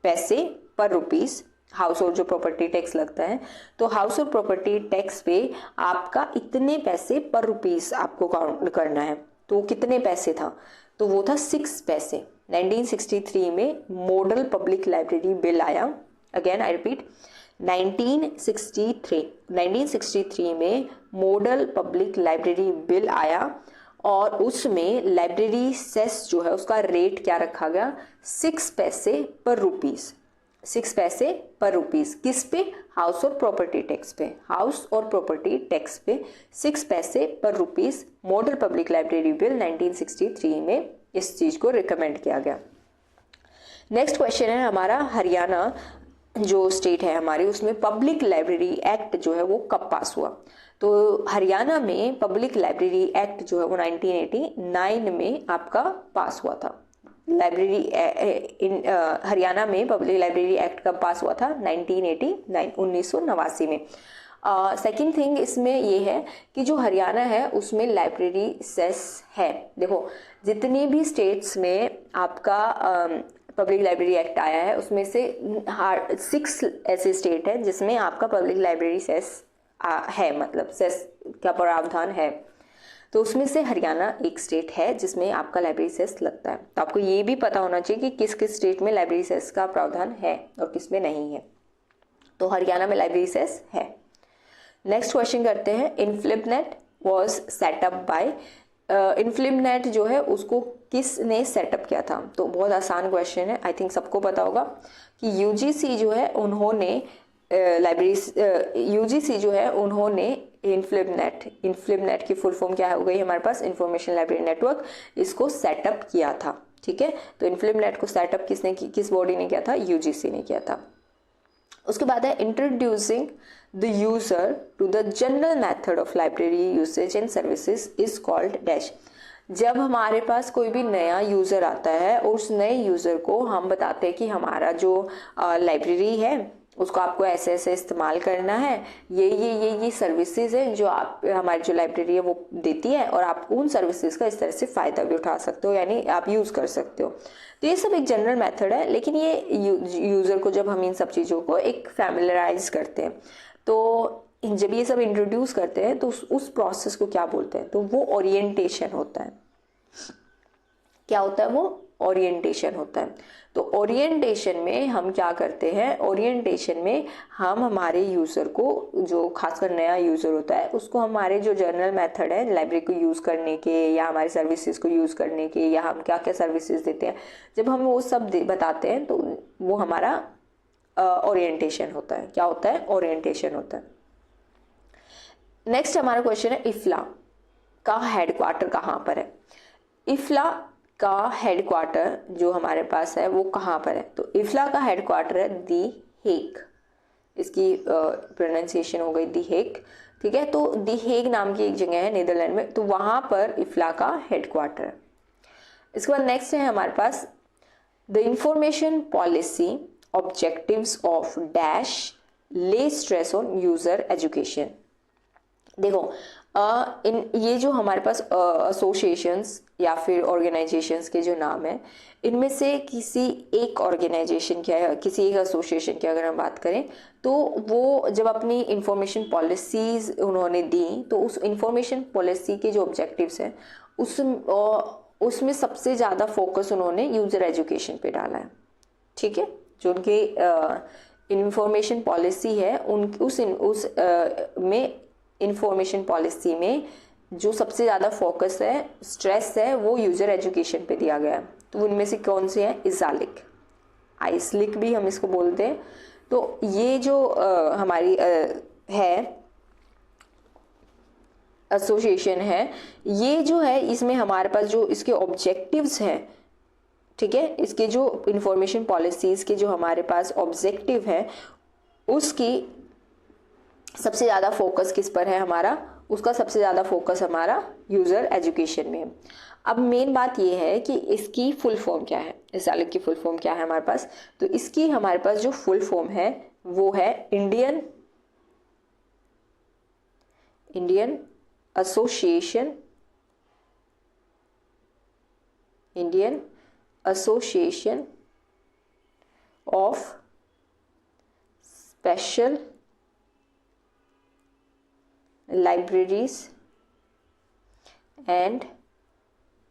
पैसे पर रुपीस, हाउस होल्ड जो प्रॉपर्टी टैक्स लगता है, तो हाउस होल्ड प्रॉपर्टी टैक्स पे आपका इतने पैसे पर रुपीस आपको काउंट करना है। तो कितने पैसे था, तो वो था 6 पैसे। 1963 में मॉडल पब्लिक लाइब्रेरी बिल आया, अगेन आई रिपीट 1963 में मॉडल पब्लिक लाइब्रेरी बिल आया, और उसमें लाइब्रेरी सेस जो है उसका रेट क्या रखा गया, 6 पैसे पर रुपीस, 6 पैसे पर रुपीस। किस पे, हाउस और प्रॉपर्टी टैक्स पे, हाउस और प्रॉपर्टी टैक्स पे 6 पैसे पर rupees. Model public library bill 1963 में इस चीज को रिकमेंड किया गया। नेक्स्ट क्वेश्चन है हमारा, हरियाणा जो स्टेट है हमारी, उसमें पब्लिक लाइब्रेरी एक्ट जो है वो कब पास हुआ। तो हरियाणा में पब्लिक लाइब्रेरी एक्ट जो है वो 1989 में आपका पास हुआ था। हरियाणा में पब्लिक लाइब्रेरी एक्ट कब पास हुआ था, 1989 में। सेकंड थिंग इसमें ये है कि जो हरियाणा है उसमें लाइब्रेरी सेस है। देखो जितनी भी स्टेट्स में आपका पब्लिक लाइब्रेरी एक्ट आया है उसमें से 6 ऐसे स्टेट है जिसमें आपका पब्लिक लाइब्रेरी सेस है, मतलब सेस का प्रावधान है। तो उसमें से हरियाणा एक स्टेट है जिसमें आपका लाइब्रेरी सेस लगता है। तो आपको ये भी पता होना चाहिए कि किस किस स्टेट में लाइब्रेरी सेस का प्रावधान है और किस में नहीं है। तो हरियाणा में लाइब्रेरी सेस है। नेक्स्ट क्वेश्चन करते हैं, इनफ्लिबनेट वाज सेटअप बाय, इनफ्लिबनेट जो है उसको किसने सेटअप किया था। तो बहुत आसान क्वेश्चन है, आई थिंक सबको पता होगा कि UGC जो है उन्होंने UGC जो है उन्होंने इनफ्लिबनेट की फुल फॉर्म क्या हो गई हमारे पास, इंफॉर्मेशन लाइब्रेरी नेटवर्क, इसको सेटअप किया था। ठीक है। तो इन्फ्लिमनेट को सेटअप किस बॉडी ने किया था? यूजीसी ने किया था। उसके बाद है introducing the user to the general method of library usage and services is called dash. जब हमारे पास कोई भी नया यूज़र आता है और उस नए यूज़र को हम बताते हैं कि हमारा जो लाइब्रेरी है उसको आपको ऐसे ऐसे इस्तेमाल करना है, ये सर्विसेज है जो आप हमारी जो लाइब्रेरी है वो देती है, और आप उन सर्विसेज का इस तरह से फ़ायदा भी उठा सकते हो, यानी आप यूज़ कर सकते हो। तो ये सब एक जनरल मेथड है, लेकिन ये यूज़र को जब हम इन सब चीज़ों को एक फैमिलराइज करते हैं, तो जब ये सब इंट्रोड्यूस करते हैं तो उस प्रोसेस को क्या बोलते हैं? तो वो ओरिएंटेशन होता है। क्या होता है? वो ओरिएंटेशन होता है। तो ओरिएंटेशन में हम क्या करते हैं? ओरिएंटेशन में हम हमारे यूज़र को, जो खासकर नया यूज़र होता है, उसको हमारे जो जनरल मेथड है लाइब्रेरी को यूज़ करने के या हमारे सर्विसेज को यूज़ करने के, या हम क्या क्या सर्विसेज देते हैं, जब हम वो सब बताते हैं तो वो हमारा ओरिएंटेशन होता है। क्या होता है? ओरिएंटेशन होता है। नेक्स्ट हमारा क्वेश्चन है इफ्ला का हेडक्वार्टर कहाँ पर है? इफ्ला का हेडक्वार्टर जो हमारे पास है वो कहाँ पर है? तो इफ्ला का हेडक्वार्टर है दी हेग। इसकी प्रोनाउंसिएशन हो गई दी हेग, ठीक है। तो दी हेग नाम की एक जगह है नीदरलैंड में, तो वहाँ पर इफ्ला का हेडक्वार्टर है। इसके बाद नेक्स्ट है हमारे पास the information policy objectives of dash lay stress on user education. देखो ये जो हमारे पास एसोसिएशंस या फिर ऑर्गेनाइजेशंस के जो नाम है, इनमें से किसी एक ऑर्गेनाइजेशन की या किसी एक एसोसिएशन की अगर हम बात करें, तो वो जब अपनी इंफॉर्मेशन पॉलिसीज उन्होंने दी, तो उस इंफॉर्मेशन पॉलिसी के जो ऑब्जेक्टिव्स हैं उसमें सबसे ज़्यादा फोकस उन्होंने यूजर एजुकेशन पे डाला है, ठीक है। जो उनकी इंफॉर्मेशन पॉलिसी है में इंफॉर्मेशन पॉलिसी में जो सबसे ज़्यादा फोकस है, स्ट्रेस है, वो यूज़र एजुकेशन पे दिया गया है। तो उनमें से कौन से हैं? इज़ालिक, आइसलिक भी हम इसको बोलते हैं। तो ये जो हमारी है एसोसिएशन है, ये जो है इसमें हमारे पास जो इसके ऑब्जेक्टिव्स हैं, ठीक है, इसके जो इंफॉर्मेशन पॉलिसीज़ के जो हमारे पास ऑब्जेक्टिव है, उसकी सबसे ज़्यादा फोकस किस पर है हमारा? उसका सबसे ज़्यादा फोकस हमारा यूज़र एजुकेशन में है। अब मेन बात ये है कि इसकी फुल फॉर्म क्या है, इस आलेख की फुल फॉर्म क्या है हमारे पास? तो इसकी हमारे पास जो फुल फॉर्म है वो है Indian association of special libraries and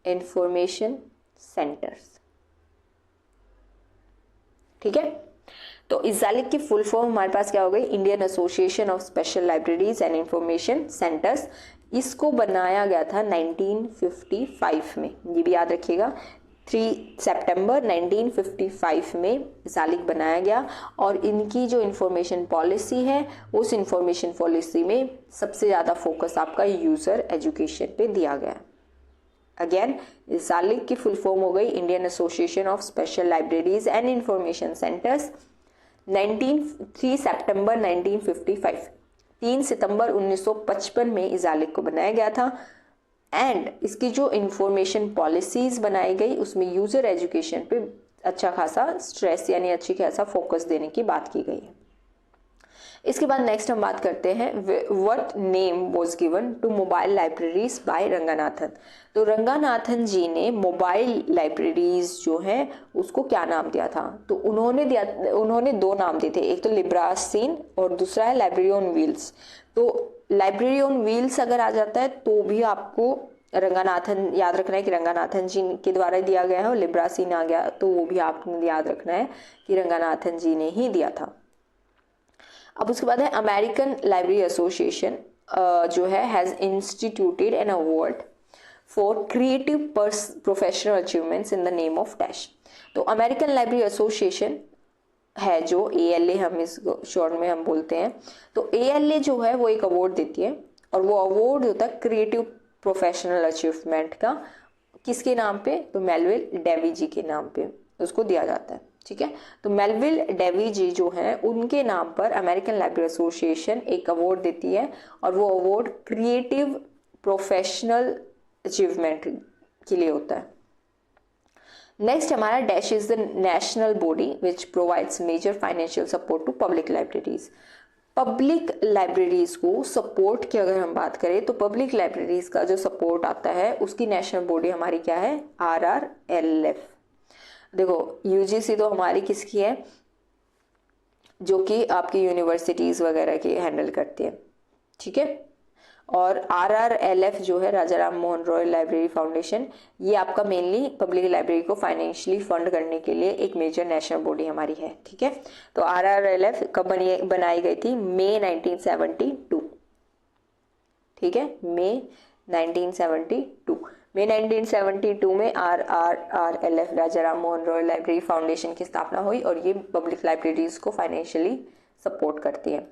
information centres, ठीक है। तो इज़ालिक की फुल फॉर्म हमारे पास क्या हो गई? Indian association of special libraries and information centres. इसको बनाया गया था 1955 में, ये भी याद रखिएगा। 3 सितंबर 1955 में इज़ालिक बनाया गया, और इनकी जो इंफॉर्मेशन पॉलिसी है, उस इंफॉर्मेशन पॉलिसी में सबसे ज़्यादा फोकस आपका यूज़र एजुकेशन पे दिया गया। अगेन, इज़ालिक की फुल फॉर्म हो गई Indian association of special libraries and information centres. 3 सितंबर 1955, 3 सितंबर 1955 में इज़ालिक को बनाया गया था। एंड इसकी जो इंफॉर्मेशन पॉलिसीज़ बनाई गई उसमें यूज़र एजुकेशन पे अच्छा खासा स्ट्रेस यानी अच्छी खासा फोकस देने की बात की गई है। इसके बाद नेक्स्ट हम बात करते हैं what name was given to mobile libraries by Ranganathan. तो रंगानाथन जी ने मोबाइल लाइब्रेरीज जो हैं उसको क्या नाम दिया था? तो उन्होंने 2 नाम दिए थे, एक तो लिब्रासीन और दूसरा है लाइब्रेरी ऑन व्हील्स। तो लाइब्रेरी ऑन व्हील्स अगर आ जाता है तो भी आपको रंगानाथन याद रखना है कि रंगानाथन जी के द्वारा दिया गया है, और लिब्रासीन आ गया तो वो भी आपने याद रखना है कि रंगानाथन जी ने ही दिया था। अब उसके बाद है अमेरिकन लाइब्रेरी एसोसिएशन जो है has instituted an award for creative professional achievements in the name of dash. तो अमेरिकन लाइब्रेरी एसोसिएशन है जो ALA हम इसको शॉर्ट में हम बोलते हैं। तो ALA जो है वो एक अवार्ड देती है, और वो अवार्ड होता है क्रिएटिव प्रोफेशनल अचीवमेंट का, किसके नाम पे? तो मेलविल डेवी जी के नाम पे उसको दिया जाता है, ठीक है। तो मेलविल डेवी जी जो है उनके नाम पर अमेरिकन लाइब्रेरी एसोसिएशन एक अवार्ड देती है, और वो अवार्ड क्रिएटिव प्रोफेशनल अचीवमेंट के लिए होता है। नेक्स्ट हमारा dash is the national body which provides major financial support to public libraries. Public libraries को सपोर्ट की अगर हम बात करें तो पब्लिक लाइब्रेरीज का जो सपोर्ट आता है उसकी नेशनल बॉडी हमारी क्या है? RRLF। देखो UGC तो हमारी किसकी है? जो कि आपकी यूनिवर्सिटीज वगैरह की हैंडल करती है, ठीक है। और RRLF जो है राजा राम मोहन रॉय लाइब्रेरी फाउंडेशन, ये आपका मेनली पब्लिक लाइब्रेरी को फाइनेंशियली फंड करने के लिए एक मेजर नेशनल बॉडी हमारी है, ठीक है। तो RRLF कब बनाई गई थी? मई 1972, ठीक है, मई 1972। मई 1972 में RRLF Raja Ram Mohan Roy library foundation की स्थापना हुई और ये पब्लिक लाइब्रेरीज को फाइनेंशियली सपोर्ट करती है।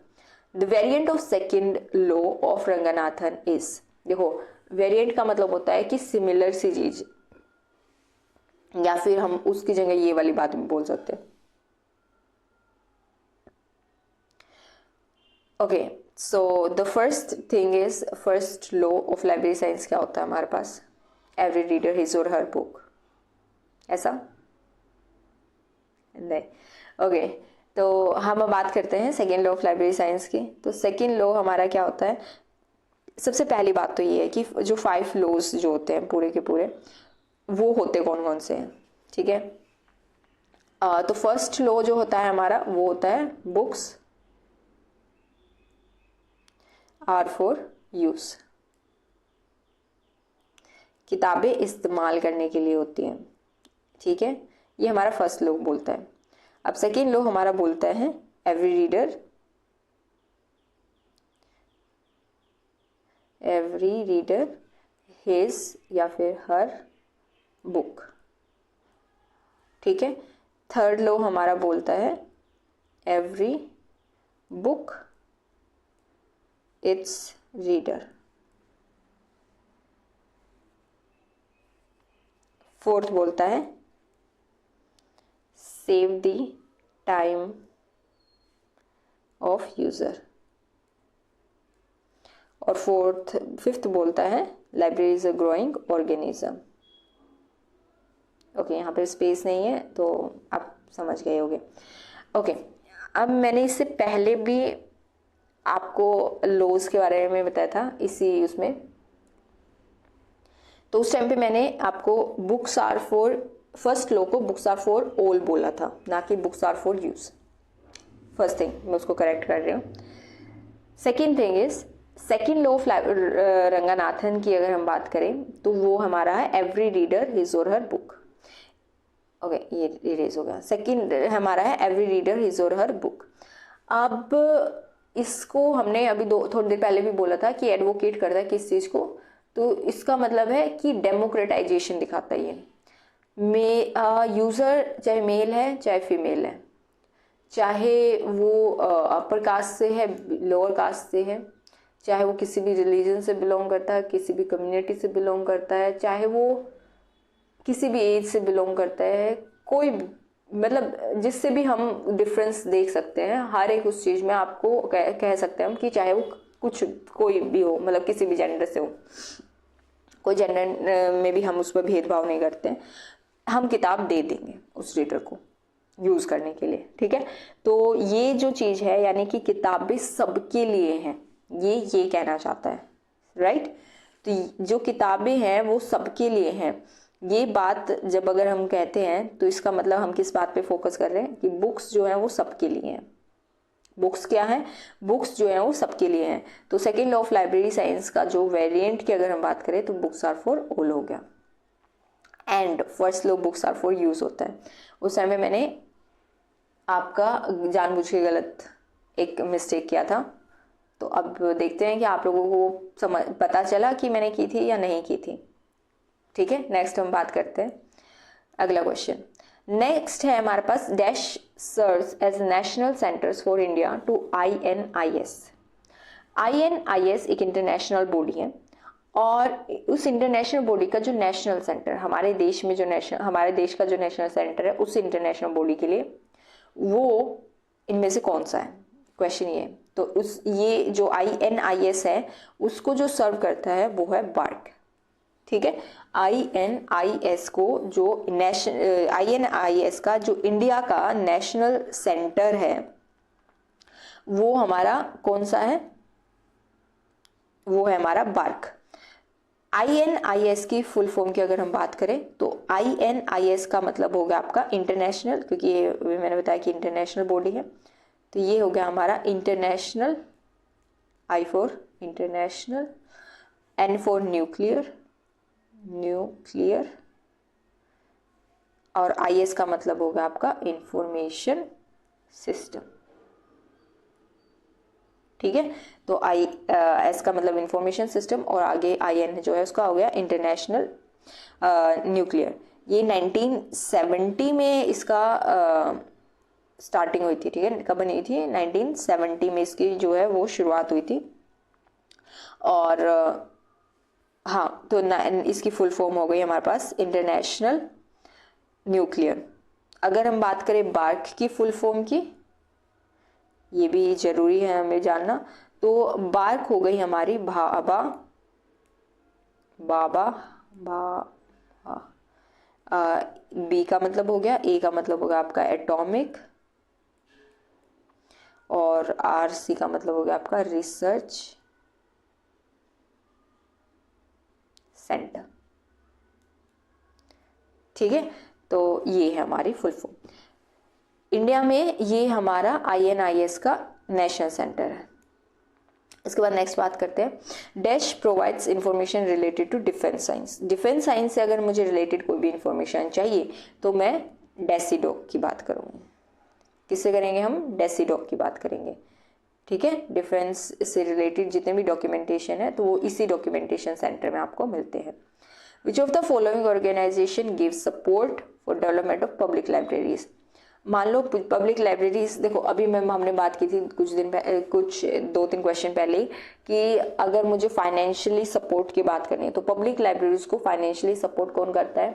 The variant of second law of Ranganathan is, देखो वेरिएंट का मतलब होता है कि सिमिलर सी चीज, या फिर हम उसकी जगह ये वाली बात भी बोल सकते हैं। Okay, so the first thing is, first law of library science क्या होता है हमारे पास? एवरी रीडर हिज और हर बुक, ऐसा नहीं। ओके, तो हम अब बात करते हैं second law of library science की। तो सेकेंड लॉ हमारा क्या होता है? सबसे पहली बात तो ये है कि जो 5 लॉज जो होते हैं पूरे के पूरे, वो होते कौन कौन से हैं, ठीक है। तो फर्स्ट लॉ जो होता है हमारा वो होता है बुक्स आर फॉर यूज, किताबें इस्तेमाल करने के लिए होती हैं, ठीक है। ये हमारा फर्स्ट लॉ बोलता है। अब सेकेंड लॉ हमारा बोलता है एवरी रीडर हिज या फिर हर बुक, ठीक है। थर्ड लॉ हमारा बोलता है every book it's reader. Fourth बोलता है save the time of user. और फिफ्थ बोलता है library is a growing organism. Okay, यहाँ पे स्पेस नहीं है तो आप समझ गए होंगे। ओके, अब मैंने इससे पहले भी आपको लॉज के बारे में बताया था इसी उसमें, तो उस टाइम पे मैंने आपको books are for, first law को बुक्स आर फॉर ऑल बोला था, ना कि books are for use. First thing मैं उसको करेक्ट कर रही हूँ। Second thing is, second law of Ranganathan की अगर हम बात करें तो वो हमारा है एवरी रीडर हिज और हर बुक। ओके, ये इरेज हो गया। सेकेंड हमारा है एवरी रीडर हिज और हर बुक। अब इसको हमने अभी थोड़ी देर पहले भी बोला था कि एडवोकेट करता है किस चीज को, तो इसका मतलब है कि डेमोक्रेटाइजेशन दिखाता है ये। यूजर चाहे मेल है चाहे फीमेल है, चाहे वो अपर कास्ट से है लोअर कास्ट से है, चाहे वो किसी भी रिलीजन से बिलोंग करता है, किसी भी कम्युनिटी से बिलोंग करता है, चाहे वो किसी भी एज से बिलोंग करता है, कोई मतलब जिससे भी हम डिफरेंस देख सकते हैं, हर एक उस चीज में आपको कह सकते हैं हम कि चाहे वो कोई भी हो, मतलब किसी भी जेंडर से हो, कोई जेंडर में भी हम उस पर भेदभाव नहीं करते हैं, हम किताब दे देंगे उस रीडर को यूज करने के लिए, ठीक है। तो ये जो चीज है यानी कि किताबें सबके लिए हैं, ये कहना चाहता है, राइट। तो जो किताबें हैं वो सबके लिए हैं, ये बात जब अगर हम कहते हैं तो इसका मतलब हम किस बात पे फोकस कर रहे हैं कि बुक्स जो हैं वो सबके लिए हैं। बुक्स क्या है? बुक्स जो है वो सबके लिए हैं। तो second law of library science का जो वेरिएंट की अगर हम बात करें तो बुक्स आर फॉर ऑल हो गया, and first law books are for use होता है। उस टाइम में मैंने आपका जानबूझ के गलत एक मिस्टेक किया था, तो अब देखते हैं कि आप लोगों को पता चला कि मैंने की थी या नहीं की थी, ठीक है। नेक्स्ट हम बात करते हैं अगला क्वेश्चन। नेक्स्ट है हमारे पास dash serves as national centres for India to INIS। INIS एक इंटरनेशनल बॉडी है। और उस इंटरनेशनल बॉडी का जो नेशनल सेंटर, हमारे देश में जो हमारे देश का जो नेशनल सेंटर है, उस इंटरनेशनल बॉडी के लिए वो इनमें से कौन सा है, क्वेश्चन ये। तो उस ये जो INIS है उसको जो सर्व करता है वो है बार्क, ठीक है। INIS को जो INIS का जो इंडिया का नेशनल सेंटर है वो हमारा कौन सा है, वो है हमारा बार्क। INIS की फुल फॉर्म की अगर हम बात करें तो INIS का मतलब होगा आपका इंटरनेशनल, क्योंकि ये मैंने बताया कि इंटरनेशनल बॉडी है, तो ये हो गया हमारा international, I for international, N for nuclear, और IS का मतलब होगा आपका इंफॉर्मेशन सिस्टम, ठीक है। तो IS का मतलब इंफॉर्मेशन सिस्टम, और आगे IN जो है उसका हो गया इंटरनेशनल न्यूक्लियर। ये 1970 में इसका स्टार्टिंग हुई थी, ठीक है। कब बनी थी, 1970 में इसकी जो है वो शुरुआत हुई थी। और हाँ, तो इसकी फुल फॉर्म हो गई हमारे पास इंटरनेशनल न्यूक्लियर। अगर हम बात करें बार्क की फुल फॉर्म की, ये भी जरूरी है हमें जानना, तो बार्क हो गई हमारी बाबा B का मतलब हो गया, A का मतलब होगा आपका एटॉमिक, और RC का मतलब हो गया आपका रिसर्च सेंटर, ठीक है। तो ये है हमारी फुल फॉर्म। इंडिया में ये हमारा INIS का नेशनल सेंटर है। इसके बाद नेक्स्ट बात करते हैं, dash provides information related to defence science. Defence science से अगर मुझे रिलेटेड कोई भी इंफॉर्मेशन चाहिए तो मैं डेसीडॉक की बात करूँगी। किससे करेंगे हम, डेसीडॉक की बात करेंगे, ठीक है। डिफेंस से रिलेटेड जितने भी डॉक्यूमेंटेशन है तो वो इसी डॉक्यूमेंटेशन सेंटर में आपको मिलते हैं। Which of the following organization gives support for development of public libraries. मान लो पब्लिक लाइब्रेरीज, देखो अभी मैम हमने बात की थी कुछ 2-3 क्वेश्चन पहले कि अगर मुझे फाइनेंशियली सपोर्ट की बात करनी है तो पब्लिक लाइब्रेरीज को फाइनेंशियली सपोर्ट कौन करता है,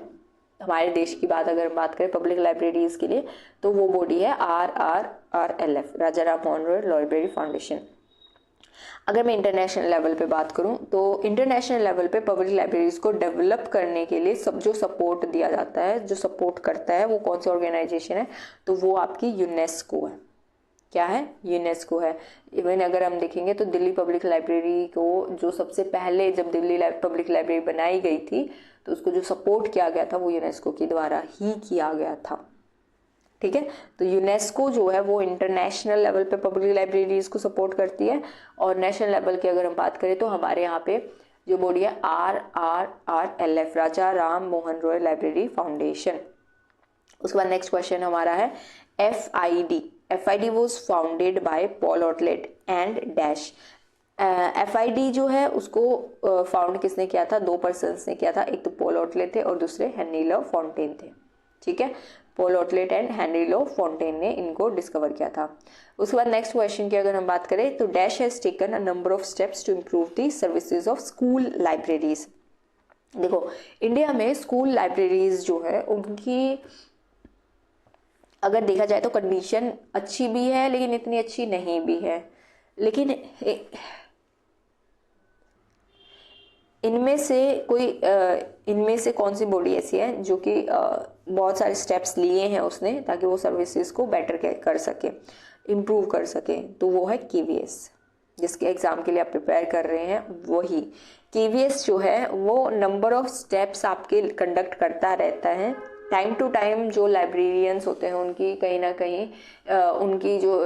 हमारे देश की बात अगर हम बात करें पब्लिक लाइब्रेरीज के लिए तो वो बॉडी है RRLF, Raja Ram Mohan Roy library foundation. अगर मैं इंटरनेशनल लेवल पे बात करूं तो इंटरनेशनल लेवल पे पब्लिक लाइब्रेरीज को डेवलप करने के लिए जो सपोर्ट दिया जाता है, जो सपोर्ट करता है वो कौन सा ऑर्गेनाइजेशन है, तो वो आपकी यूनेस्को है। क्या है, यूनेस्को है। इवन अगर हम देखेंगे तो दिल्ली पब्लिक लाइब्रेरी को जो सबसे पहले जब दिल्ली पब्लिक लाइब्रेरी बनाई गई थी तो उसको जो सपोर्ट किया गया था वो यूनेस्को के द्वारा ही किया गया था, ठीक है। तो यूनेस्को जो है वो इंटरनेशनल लेवल पे पब्लिक लाइब्रेरीज को सपोर्ट करती है, और नेशनल लेवल की अगर हम बात करें तो हमारे यहाँ पे जो बॉडी है RRLF, Raja Ram Mohan Roy library foundation. उसके बाद नेक्स्ट क्वेश्चन हमारा है FID was founded by Paul Otlet and dash. FID जो है उसको फाउंड किसने किया था, 2 पर्सन्स ने किया था, एक तो पॉल ऑटलेट थे और दूसरे हेनरी लव फॉन्टेन थे, ठीक है। Paul Otlet and Henri La Fontaine ने इनको डिस्कवर किया था। उसके बाद नेक्स्ट क्वेश्चन की अगर हम बात करें तो dash has taken a number of steps to improve the services of school libraries. देखो इंडिया में स्कूल लाइब्रेरीज जो है उनकी अगर देखा जाए तो कंडीशन अच्छी भी है लेकिन इतनी अच्छी नहीं भी है, लेकिन इनमें से कौन सी बॉडी ऐसी है जो कि बहुत सारे स्टेप्स लिए हैं उसने ताकि वो सर्विसेज को बेटर कर सके, इम्प्रूव कर सके, तो वो है KVS, जिसके एग्जाम के लिए आप प्रिपेयर कर रहे हैं। वही KVS जो है वो नंबर ऑफ स्टेप्स आपके कंडक्ट करता रहता है। टाइम टू टाइम जो लाइब्रेरियंस होते हैं उनकी कहीं ना कहीं उनकी जो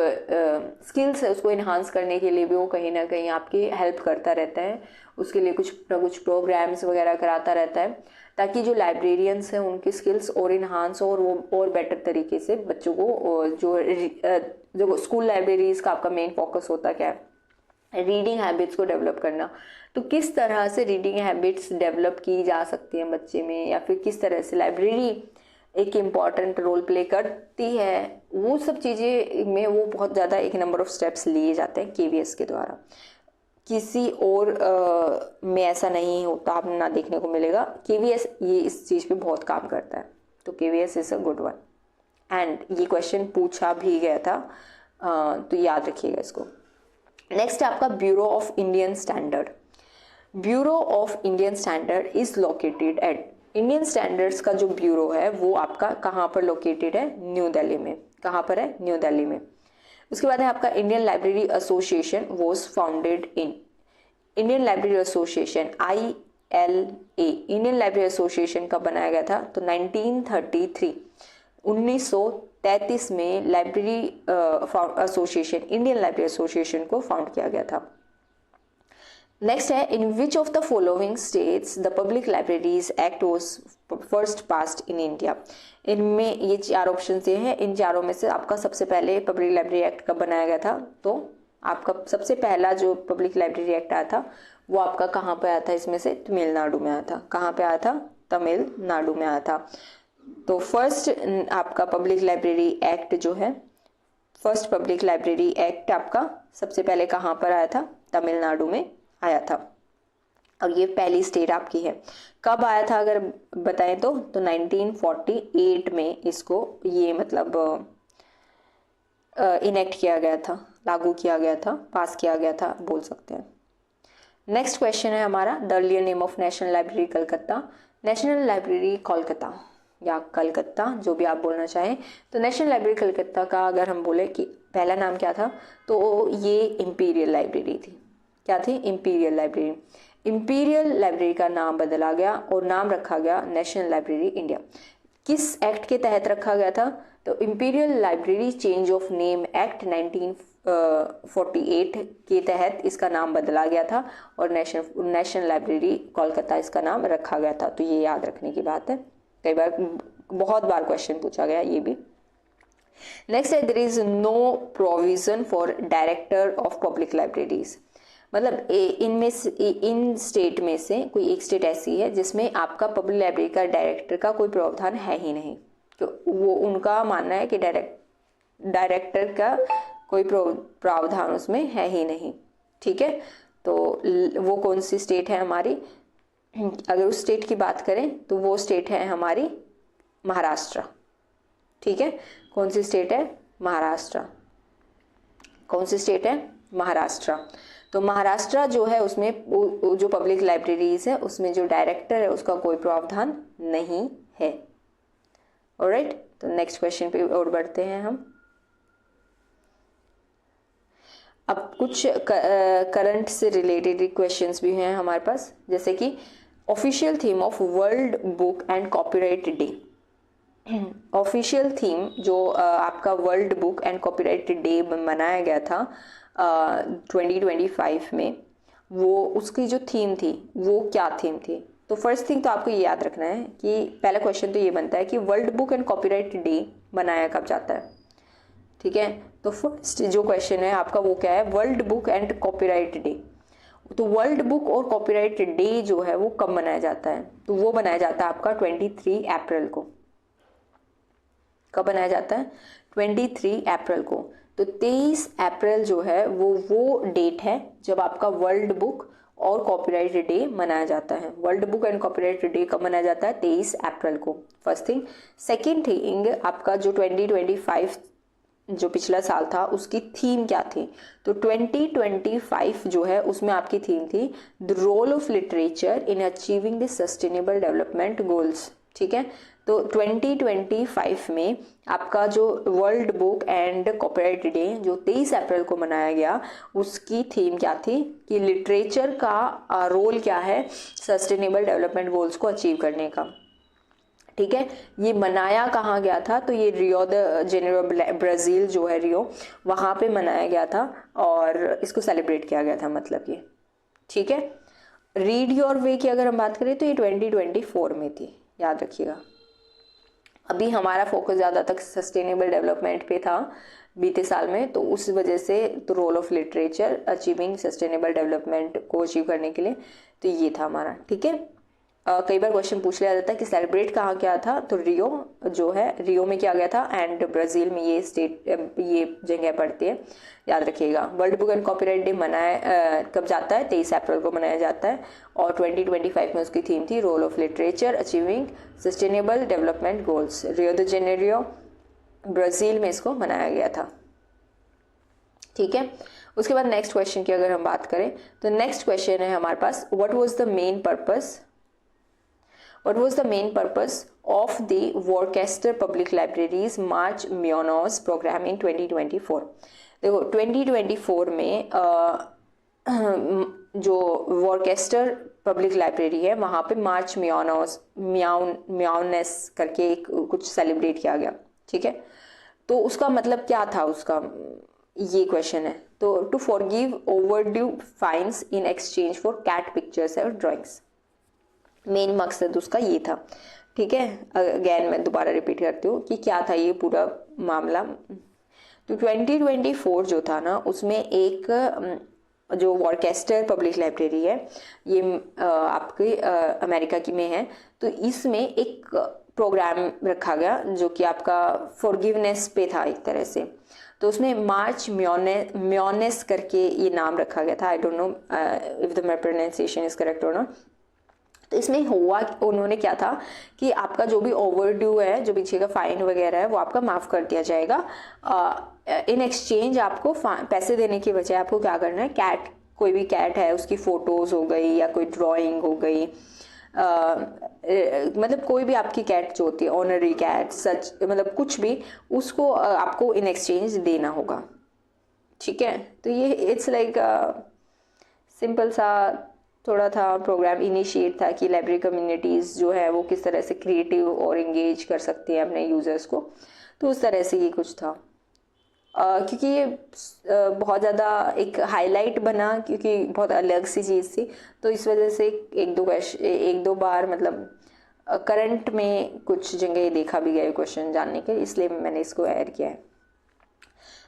स्किल्स है उसको इन्हांस करने के लिए भी वो कहीं ना कहीं आपकी हेल्प करता रहता है। उसके लिए कुछ ना कुछ प्रोग्राम्स वगैरह कराता रहता है ताकि जो लाइब्रेरियंस हैं उनकी स्किल्स और इन्हांस और वो और बेटर तरीके से बच्चों को जो स्कूल लाइब्रेरीज का आपका मेन फोकस होता क्या है, रीडिंग हैबिट्स को डेवलप करना। तो किस तरह से रीडिंग हैबिट्स डेवलप की जा सकती हैं बच्चे में, या फिर किस तरह से लाइब्रेरी एक इम्पॉर्टेंट रोल प्ले करती है, वो सब चीज़ें में वो बहुत ज़्यादा एक नंबर ऑफ स्टेप्स लिए जाते हैं KVS के द्वारा। किसी और में ऐसा नहीं होता, आपने ना देखने को मिलेगा। केवीएस ये इस चीज़ पे बहुत काम करता है, तो KVS is a good one. And ये क्वेश्चन पूछा भी गया था, तो याद रखिएगा इसको। नेक्स्ट है आपका bureau of Indian standard. Bureau of Indian standard is located at, Indian standards का जो ब्यूरो है वो आपका कहाँ पर लोकेटेड है? न्यू दिल्ली में। कहाँ पर है? न्यू दिल्ली में। उसके बाद है आपका Indian library association was founded in, Indian library association ILA, Indian library association कब बनाया गया था? तो 1933, 1933 में library association, Indian library association को फाउंड किया गया था। नेक्स्ट है in which of the following states the public libraries act was first passed in India. इनमें ये चार ऑप्शन ये हैं, इन चारों में से आपका सबसे पहले पब्लिक लाइब्रेरी एक्ट कब बनाया गया था? तो आपका सबसे पहला जो पब्लिक लाइब्रेरी एक्ट आया था वो आपका कहाँ पे आया था? इसमें से तमिलनाडु में आया था। कहाँ पे आया था? तमिलनाडु में आया था। तो फर्स्ट आपका पब्लिक लाइब्रेरी एक्ट जो है, फर्स्ट पब्लिक लाइब्रेरी एक्ट आपका सबसे पहले कहाँ पर आया था? तमिलनाडु में आया था। और ये पहली स्टेट आपकी है। कब आया था अगर बताएं तो 1948 में इसको ये मतलब इनेक्ट किया गया था, लागू किया गया था, पास किया गया था बोल सकते हैं। नेक्स्ट क्वेश्चन है हमारा the earlier name of national library Calcutta. National library Kolkata या कलकत्ता जो भी आप बोलना चाहें, तो नेशनल लाइब्रेरी कलकत्ता का अगर हम बोले कि पहला नाम क्या था तो ये इंपीरियल लाइब्रेरी थी। क्या थी? Imperial library. इंपीरियल लाइब्रेरी का नाम बदला गया और नाम रखा गया नेशनल लाइब्रेरी इंडिया। किस एक्ट के तहत रखा गया था? तो imperial library change of name act 1948 के तहत इसका नाम बदला गया था और नेशनल लाइब्रेरी कोलकाता इसका नाम रखा गया था। तो ये याद रखने की बात है, कई बार बहुत बार क्वेश्चन पूछा गया ये भी। नेक्स्ट है there is no provision for director of public libraries. मतलब इनमें से इन स्टेट में से कोई एक स्टेट ऐसी है जिसमें आपका पब्लिक लाइब्रेरी का डायरेक्टर का कोई प्रावधान है ही नहीं। तो वो उनका मानना है कि डायरेक्टर का कोई प्रावधान उसमें है ही नहीं। ठीक है, तो वो कौन सी स्टेट है हमारी? अगर उस स्टेट की बात करें तो वो स्टेट है हमारी महाराष्ट्र। ठीक है, कौन सी स्टेट है? महाराष्ट्र। कौन सी स्टेट है? महाराष्ट्र। तो महाराष्ट्र जो है उसमें जो पब्लिक लाइब्रेरीज है उसमें जो डायरेक्टर है उसका कोई प्रावधान नहीं है। ऑलराइट, तो नेक्स्ट क्वेश्चन पे और बढ़ते हैं हम। अब कुछ करंट से रिलेटेड क्वेश्चंस भी हैं हमारे पास, जैसे कि official theme of world book and copyright day. Official theme जो आपका world book and copyright day मनाया गया था 2025 में, वो उसकी जो थीम थी वो क्या थीम थी? तो फर्स्ट थिंग तो आपको ये याद रखना है कि पहला क्वेश्चन तो ये बनता है कि world book and copyright day मनाया कब जाता है। ठीक है, तो फर्स्ट जो क्वेश्चन है आपका वो क्या है? World book and copyright day. तो वर्ल्ड बुक और कॉपीराइट डे जो है वो कब मनाया जाता है? तो वो मनाया जाता है आपका 23 अप्रैल को। कब मनाया जाता है? 23 अप्रैल को। तो 23 अप्रैल जो है वो डेट है जब आपका वर्ल्ड बुक और कॉपीराइट डे मनाया जाता है। World book and copyright day कब मनाया जाता है? 23 अप्रैल को, फर्स्ट थिंग। सेकेंड थिंग, आपका जो 2025 जो पिछला साल था उसकी थीम क्या थी? तो 2025 जो है उसमें आपकी थीम थी the role of literature in achieving the sustainable development goals. ठीक है, तो 2025 में आपका जो world book and copyright day जो 23 अप्रैल को मनाया गया उसकी थीम क्या थी कि लिटरेचर का रोल क्या है सस्टेनेबल डेवलपमेंट गोल्स को अचीव करने का। ठीक है, ये मनाया कहाँ गया था? तो ये रियो द जेनेरो ब्राज़ील जो है रियो, वहाँ पे मनाया गया था और इसको सेलिब्रेट किया गया था, मतलब ये। ठीक है, रीड योर वे की अगर हम बात करें तो ये 2024 में थी, याद रखिएगा। अभी हमारा फोकस ज़्यादा तक सस्टेनेबल डेवलपमेंट पे था बीते साल में, तो उस वजह से तो role of literature achieving sustainable development को अचीव करने के लिए तो ये था हमारा। ठीक है, कई बार क्वेश्चन पूछ लिया जाता है कि सेलिब्रेट कहाँ क्या था, तो रियो जो है, रियो में किया गया था, एंड ब्राज़ील में ये स्टेट, ये जगह पड़ती है, याद रखिएगा। World book and copyright day मनाया कब जाता है, 23 अप्रैल को मनाया जाता है, और 2025 में उसकी थीम थी role of literature achieving sustainable development goals. Rio de Janeiro Brazil में इसको मनाया गया था। ठीक है, उसके बाद नेक्स्ट क्वेश्चन की अगर हम बात करें तो नेक्स्ट क्वेश्चन है हमारे पास, what was the main purpose of the Worcester public libraries March म्योनोस प्रोग्राम इन 2024। देखो 2024 में जो वॉरकेस्टर पब्लिक लाइब्रेरी है वहाँ पे मार्च म्योनोस करके एक कुछ सेलिब्रेट किया गया। ठीक है, तो उसका मतलब क्या था उसका, ये क्वेश्चन है। तो to forgive overdue fines in exchange for cat pictures और ड्राइंग्स, मेन मकसद उसका ये था। ठीक है, अगेन मैं दोबारा रिपीट करती हूँ कि क्या था ये पूरा मामला। तो 2024 जो था ना, उसमें एक जो वॉरकेस्टर पब्लिक लाइब्रेरी है, ये आपके अमेरिका की में है, तो इसमें एक प्रोग्राम रखा गया जो कि आपका फॉरगिवनेस पे था एक तरह से। तो उसमें मार्च म्योनेस करके ये नाम रखा गया था। I don't know if the my pronunciation is correct और नॉट। तो इसमें हुआ, उन्होंने क्या था कि आपका जो भी ओवरड्यू है, जो पीछे का फाइन वगैरह है, वो आपका माफ़ कर दिया जाएगा। इन एक्सचेंज आपको पैसे देने की बजाय आपको क्या करना है, कैट, कोई भी कैट है उसकी फ़ोटोज़ हो गई या कोई ड्राइंग हो गई, मतलब कोई भी आपकी कैट जो होती है, ऑनरी कैट सच, मतलब कुछ भी, उसको आपको इन एक्सचेंज देना होगा। ठीक है, तो ये इट्स लाइक सिंपल सा थोड़ा था प्रोग्राम इनिशिएट था कि लाइब्रेरी कम्युनिटीज़ जो है वो किस तरह से क्रिएटिव और इंगेज कर सकती हैं अपने यूज़र्स को। तो उस तरह से ये कुछ था। क्योंकि ये बहुत ज़्यादा एक हाईलाइट बना, क्योंकि बहुत अलग सी चीज़ थी, तो इस वजह से एक दो बार मतलब करंट में कुछ जगह देखा भी गया क्वेश्चन जानने के, इसलिए मैंने इसको ऐड किया है।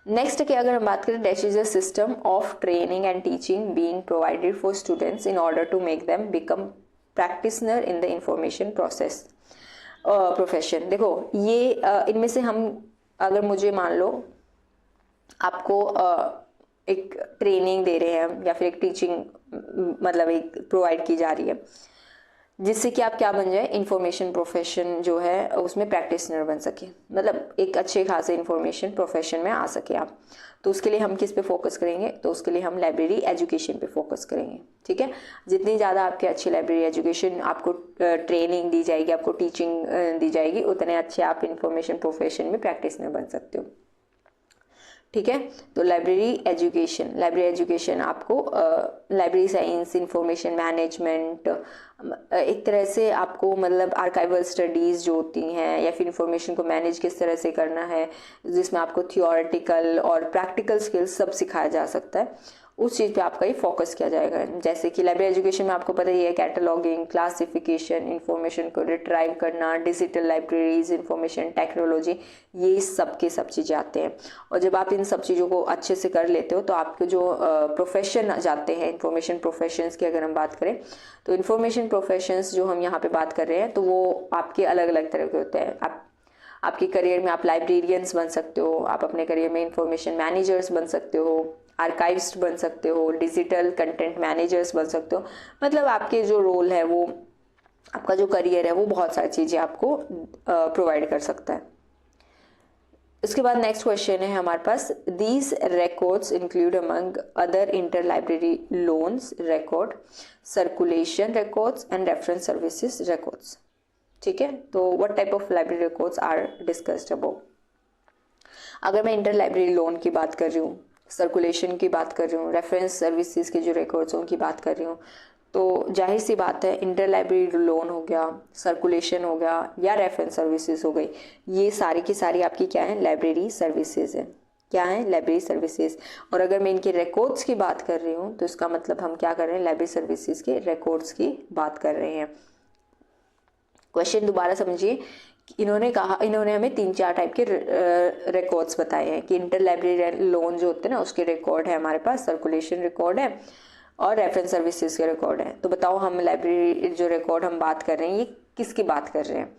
नेक्स्ट की अगर हम बात करें, that is a system of training and teaching being provided for students in order to make them become practitioner in the information process profession. देखो ये इनमें से हम, अगर मुझे मान लो आपको एक ट्रेनिंग दे रहे हैं या फिर एक टीचिंग मतलब एक प्रोवाइड की जा रही है, जिससे कि आप क्या बन जाए, इंफॉर्मेशन प्रोफेशन जो है उसमें प्रैक्टिशनर बन सके, मतलब एक अच्छे खासे इंफॉर्मेशन प्रोफेशन में आ सके आप। तो उसके लिए हम किस पे फोकस करेंगे, तो उसके लिए हम लाइब्रेरी एजुकेशन पे फोकस करेंगे। ठीक है, जितनी ज़्यादा आपके अच्छी लाइब्रेरी एजुकेशन, आपको ट्रेनिंग दी जाएगी, आपको टीचिंग दी जाएगी, उतने अच्छे आप इंफॉर्मेशन प्रोफेशन में प्रैक्टिशनर बन सकते हो। ठीक है, तो लाइब्रेरी एजुकेशन आपको लाइब्रेरी साइंस, इंफॉर्मेशन मैनेजमेंट, एक तरह से आपको मतलब आर्काइवल स्टडीज़ जो होती हैं या फिर इंफॉर्मेशन को मैनेज किस तरह से करना है, जिसमें आपको थियोरेटिकल और प्रैक्टिकल स्किल्स सब सिखाया जा सकता है, उस चीज़ पे आपका ही फोकस किया जाएगा। जैसे कि लाइब्रेरी एजुकेशन में आपको पता ही है, कैटलॉगिंग, क्लासिफिकेशन, इंफॉर्मेशन को रिट्राइव करना, डिजिटल लाइब्रेरीज, इंफॉर्मेशन टेक्नोलॉजी, ये सब के सब चीज़ें आते हैं। और जब आप इन सब चीज़ों को अच्छे से कर लेते हो तो आपके जो प्रोफेशन जाते हैं, इंफॉर्मेशन प्रोफेशंस की अगर हम बात करें, तो इंफॉर्मेशन प्रोफेशंस जो हम यहाँ पे बात कर रहे हैं, तो वो आपके अलग अलग तरह के होते हैं। आपके करियर में आप लाइब्रेरियंस बन सकते हो, आप अपने करियर में इंफॉर्मेशन मैनेजर्स बन सकते हो, आर्काइविस्ट बन सकते हो, डिजिटल कंटेंट मैनेजर्स बन सकते हो। मतलब आपके जो रोल है, वो आपका जो करियर है, वो बहुत सारी चीज़ें आपको प्रोवाइड कर सकता है। इसके बाद नेक्स्ट क्वेश्चन है हमारे पास, these records include among other inter library loans record, circulation records and reference services records. ठीक है, तो what type of library records are discussed above. अगर मैं इंटर लाइब्रेरी लोन की बात कर रही हूँ, सर्कुलेशन की बात कर रही हूँ, रेफरेंस सर्विसेज के जो रिकॉर्ड्स उनकी बात कर रही हूँ, तो जाहिर सी बात है इंटर लाइब्रेरी लोन हो गया, सर्कुलेशन हो गया या रेफरेंस सर्विसेज हो गई, ये सारी की सारी आपकी क्या है, लाइब्रेरी सर्विसेज है। क्या है, लाइब्रेरी सर्विसेज। और अगर मैं इनके रिकॉर्ड्स की बात कर रही हूँ, तो इसका मतलब हम क्या कर रहे हैं, लाइब्रेरी सर्विसेज के रिकॉर्ड्स की बात कर रहे हैं। क्वेश्चन दोबारा समझिए, इन्होंने हमें 3-4 टाइप के रिकॉर्ड्स बताए हैं कि इंटर लाइब्रेरी लोन जो होते हैं ना, उसके रिकॉर्ड है हमारे पास, सर्कुलेशन रिकॉर्ड है, और रेफरेंस सर्विसेज के रिकॉर्ड हैं। तो बताओ हम लाइब्रेरी जो रिकॉर्ड हम बात कर रहे हैं ये किसकी बात कर रहे हैं?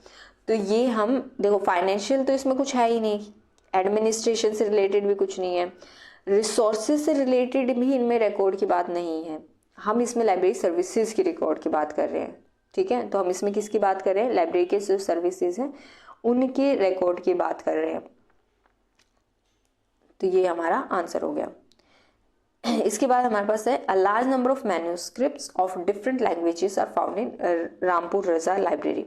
तो ये हम देखो फाइनेंशियल तो इसमें कुछ है ही नहीं, एडमिनिस्ट्रेशन से रिलेटेड भी कुछ नहीं है, रिसोर्सेज से रिलेटेड भी इनमें रिकॉर्ड की बात नहीं है। हम इसमें लाइब्रेरी सर्विसेज की रिकॉर्ड की बात कर रहे हैं, ठीक है। तो हम इसमें किसकी बात कर रहे हैं? लाइब्रेरी के जो सर्विसेज हैं उनके रिकॉर्ड की बात कर रहे हैं। तो ये हमारा आंसर हो गया। इसके बाद हमारे पास है a large number of manuscripts of different languages are found in Rampur Raza library.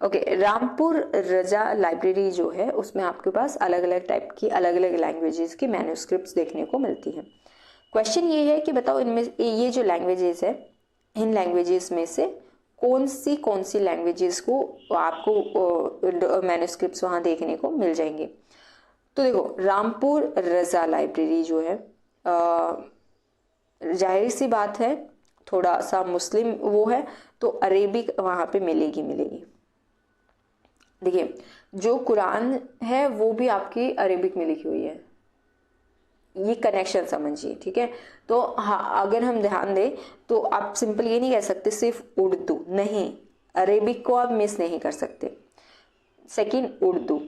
Okay, Rampur Raza library जो है उसमें आपके पास अलग अलग टाइप की अलग अलग लैंग्वेजेस की मैन्यूस्क्रिप्ट्स देखने को मिलती हैं। क्वेश्चन ये है कि बताओ इनमें ये जो लैंग्वेजेस है इन लैंग्वेजेस में से कौन सी लैंग्वेजेस को आपको मैन्यूस्क्रिप्ट्स वहाँ देखने को मिल जाएंगे। तो देखो रामपुर रजा लाइब्रेरी जो है जाहिर सी बात है थोड़ा सा मुस्लिम वो है, तो अरेबिक वहाँ पे मिलेगी। देखिए जो कुरान है वो भी आपकी अरेबिक में लिखी हुई है, ये कनेक्शन समझिए, ठीक है। तो हाँ अगर हम ध्यान दें तो आप सिंपल ये नहीं कह सकते सिर्फ उर्दू, नहीं, अरेबिक को आप मिस नहीं कर सकते। सेकंड उर्दू,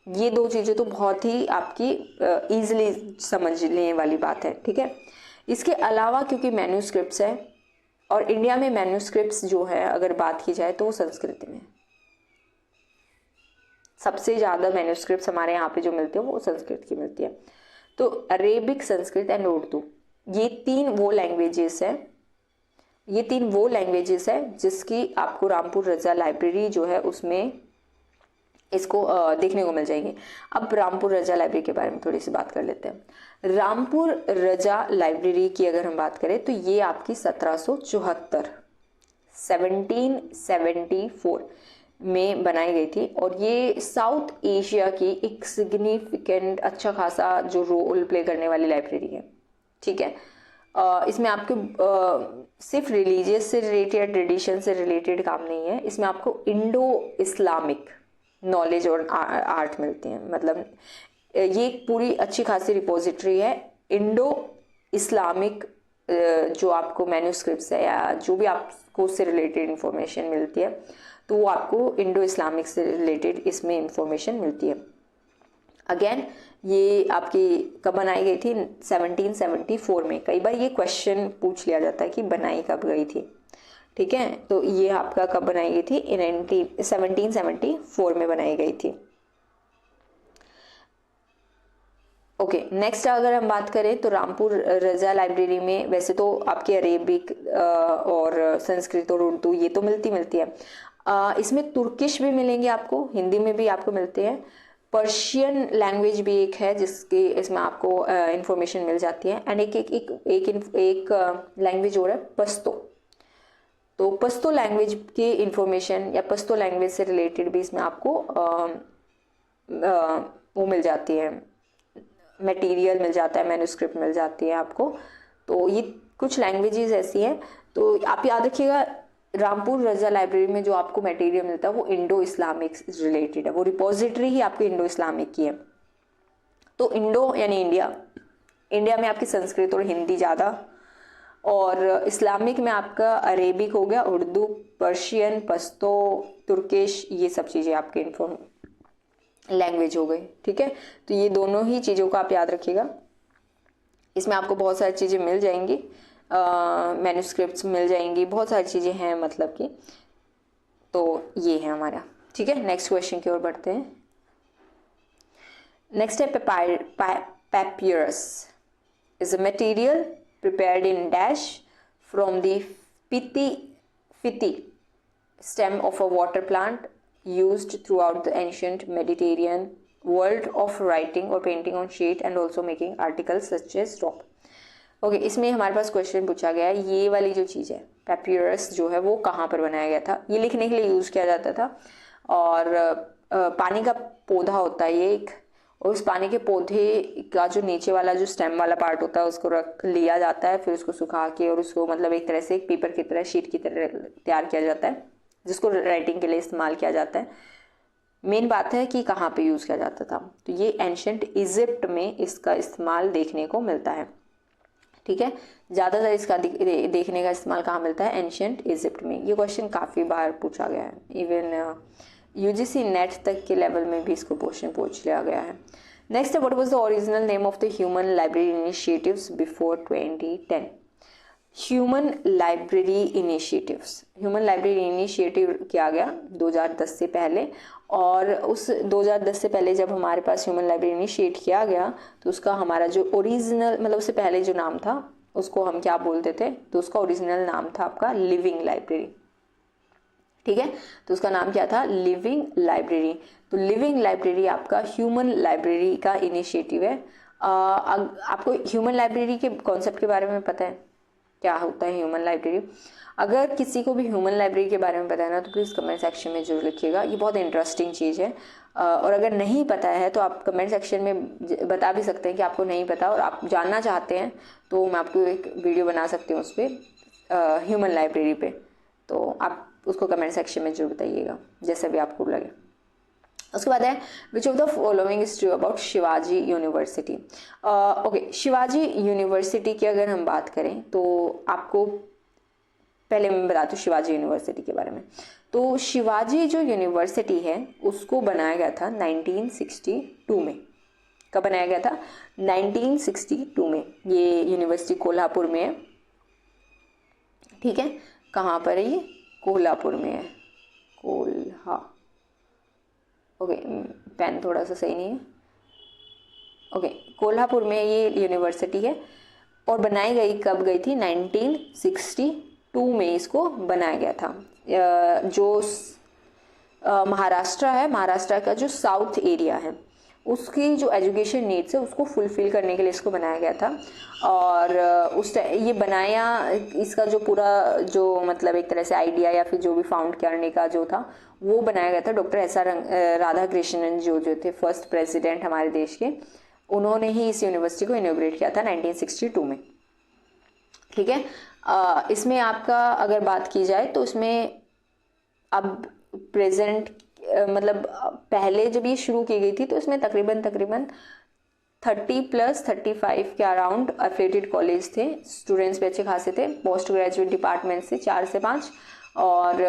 ये दो चीज़ें तो बहुत ही आपकी इजीली समझने वाली बात है, ठीक है। इसके अलावा क्योंकि मैन्यूस्क्रिप्ट्स है और इंडिया में मैन्यूस्क्रिप्ट्स जो है अगर बात की जाए तो वो संस्कृत में सबसे ज़्यादा मैन्यूस्क्रिप्ट्स हमारे यहाँ पे जो मिलते हैं वो संस्कृत की मिलती है। तो अरेबिक, संस्कृत एंड उर्दू ये तीन वो लैंग्वेजेस है जिसकी आपको रामपुर रजा लाइब्रेरी जो है उसमें इसको देखने को मिल जाएंगे। अब रामपुर रजा लाइब्रेरी के बारे में थोड़ी सी बात कर लेते हैं। रामपुर रजा लाइब्रेरी की अगर हम बात करें तो ये आपकी 1774 में बनाई गई थी और ये साउथ एशिया की एक सिग्निफिकेंट अच्छा खासा जो रोल प्ले करने वाली लाइब्रेरी है, ठीक है। इसमें आपके सिर्फ रिलीजियस से रिलेटेड या ट्रेडिशन से रिलेटेड काम नहीं है, इसमें आपको इंडो इस्लामिक नॉलेज और आर्ट मिलती हैं। मतलब ये एक पूरी अच्छी खासी रिपोजिटरी है इंडो इस्लामिक, जो आपको मैन्यूस्क्रिप्ट्स है या जो भी आपको उससे रिलेटेड इंफॉर्मेशन मिलती है तो वो आपको इंडो इस्लामिक से रिलेटेड इसमें इंफॉर्मेशन मिलती है। अगेन ये आपकी कब बनाई गई थी? 1774 में। कई बार ये क्वेश्चन पूछ लिया जाता है कि बनाई कब गई थी, ठीक है। तो ये आपका कब बनाई गई थी? 1774 में बनाई गई थी। ओके, नेक्स्ट अगर हम बात करें तो रामपुर रजा लाइब्रेरी में वैसे तो आपके अरेबिक और संस्कृत और उर्दू ये तो मिलती है। इसमें तुर्किश भी मिलेंगे आपको, हिंदी में भी आपको मिलते हैं, पर्शियन लैंग्वेज भी एक है जिसके इसमें आपको इंफॉर्मेशन मिल जाती है, एंड एक लैंग्वेज और है पश्तो। तो पश्तो लैंग्वेज की इंफॉर्मेशन या पश्तो लैंग्वेज से रिलेटेड भी इसमें आपको वो मिल जाती है, मटेरियल मिल जाता है, मैन्यूस्क्रिप्ट मिल जाती है आपको। तो ये कुछ लैंग्वेजेस ऐसी हैं। तो आप याद रखिएगा रामपुर रजा लाइब्रेरी में जो आपको मटेरियल मिलता है वो इंडो इस्लामिक रिलेटेड है, वो रिपोजिटरी ही आपकी इंडो इस्लामिक की है। तो इंडो यानी इंडिया में आपकी संस्कृत और हिंदी ज़्यादा, और इस्लामिक में आपका अरेबिक हो गया, उर्दू, पर्शियन, पश्तो, तुर्किश, ये सब चीज़ें आपके लैंग्वेज हो गई, ठीक है। तो ये दोनों ही चीज़ों को आप याद रखिएगा। इसमें आपको बहुत सारी चीज़ें मिल जाएंगी, मैन्यूस्क्रिप्ट्स मिल जाएंगी, बहुत सारी चीज़ें हैं मतलब कि। तो ये है हमारा, ठीक है। नेक्स्ट क्वेश्चन की ओर बढ़ते हैं। नेक्स्ट है papyrus is a material prepared in dash from the piti stem of a water plant used throughout the ancient Mediterranean world of writing or painting on sheet and also making articles such as rope. Okay, इसमें हमारे पास question पूछा गया है ये वाली जो चीज़ है पैपियरस जो है वो कहाँ पर बनाया गया था? ये लिखने के लिए यूज़ किया जाता था, और पानी का पौधा होता है ये एक, और उस पानी के पौधे का जो नीचे वाला जो स्टेम वाला पार्ट होता है उसको रख लिया जाता है, फिर उसको सुखा के और उसको मतलब एक तरह से एक पेपर की तरह, शीट की तरह तैयार किया जाता है जिसको राइटिंग के लिए इस्तेमाल किया जाता है। मेन बात है कि कहाँ पे यूज़ किया जाता था, तो ये एंशंट इजिप्ट में इसका इस्तेमाल देखने को मिलता है, ठीक है। ज़्यादातर इसका देखने का इस्तेमाल कहाँ मिलता है, एंशियंट इजिप्ट में। ये क्वेश्चन काफ़ी बार पूछा गया है, इवन यूजीसी नेट तक के लेवल में भी इसको क्वेश्चन पूछ लिया गया है। नेक्स्ट है, what was the original name of the human library initiatives before 2010। Human library initiatives, human library initiative किया गया 2010 से पहले, और उस 2010 से पहले जब हमारे पास ह्यूमन लाइब्रेरी इनिशिएट किया गया तो उसका हमारा जो ओरिजिनल, मतलब उससे पहले जो नाम था उसको हम क्या बोलते थे, तो उसका ओरिजिनल नाम था आपका लिविंग लाइब्रेरी। ठीक है, तो उसका नाम क्या था, लिविंग लाइब्रेरी। तो लिविंग लाइब्रेरी आपका ह्यूमन लाइब्रेरी का इनिशिएटिव है। आपको ह्यूमन लाइब्रेरी के कॉन्सेप्ट के बारे में पता है, क्या होता है ह्यूमन लाइब्रेरी? अगर किसी को भी ह्यूमन लाइब्रेरी के बारे में पता है ना, तो प्लीज़ कमेंट सेक्शन में जरूर लिखिएगा, ये बहुत इंटरेस्टिंग चीज़ है। और अगर नहीं पता है तो आप कमेंट सेक्शन में बता भी सकते हैं कि आपको नहीं पता और आप जानना चाहते हैं, तो मैं आपको एक वीडियो बना सकती हूँ उस पर, ह्यूमन लाइब्रेरी पे। तो आप उसको कमेंट सेक्शन में जरूर बताइएगा, जैसे भी आपको लगे। उसके बाद है, विच of the following is true about Shivaji university. Okay, Shivaji university की अगर हम बात करें तो आपको पहले मैं बता दूँ शिवाजी यूनिवर्सिटी के बारे में। तो शिवाजी जो यूनिवर्सिटी है उसको बनाया गया था 1962 में। कब बनाया गया था, 1962 में। ये यूनिवर्सिटी कोल्हापुर में है। ठीक है, कहाँ पर है ये, कोल्हापुर में है, ओके, पेन थोड़ा सा सही नहीं है। ओके, कोल्हापुर में ये यूनिवर्सिटी है और बनाई गई कब गई थी, 1962 में इसको बनाया गया था। जो महाराष्ट्र है, महाराष्ट्र का जो साउथ एरिया है उसकी जो एजुकेशन नीड्स है उसको फुलफिल करने के लिए इसको बनाया गया था। और उस ये बनाया, इसका जो पूरा जो मतलब एक तरह से आइडिया या फिर जो भी फाउंड करने का जो था वो बनाया गया था डॉक्टर एस आर राधाकृष्णन जो थे फर्स्ट प्रेसिडेंट हमारे देश के। उन्होंने ही इस यूनिवर्सिटी को इनॉग्रेट किया था 1962 में। ठीक है, इसमें आपका अगर बात की जाए तो इसमें अब प्रेजेंट मतलब पहले जब ये शुरू की गई थी तो इसमें तकरीबन 30+35 के अराउंड एफिलिएटेड कॉलेज थे। स्टूडेंट्स भी अच्छे खासे थे। पोस्ट ग्रेजुएट डिपार्टमेंट से 4 से 5 और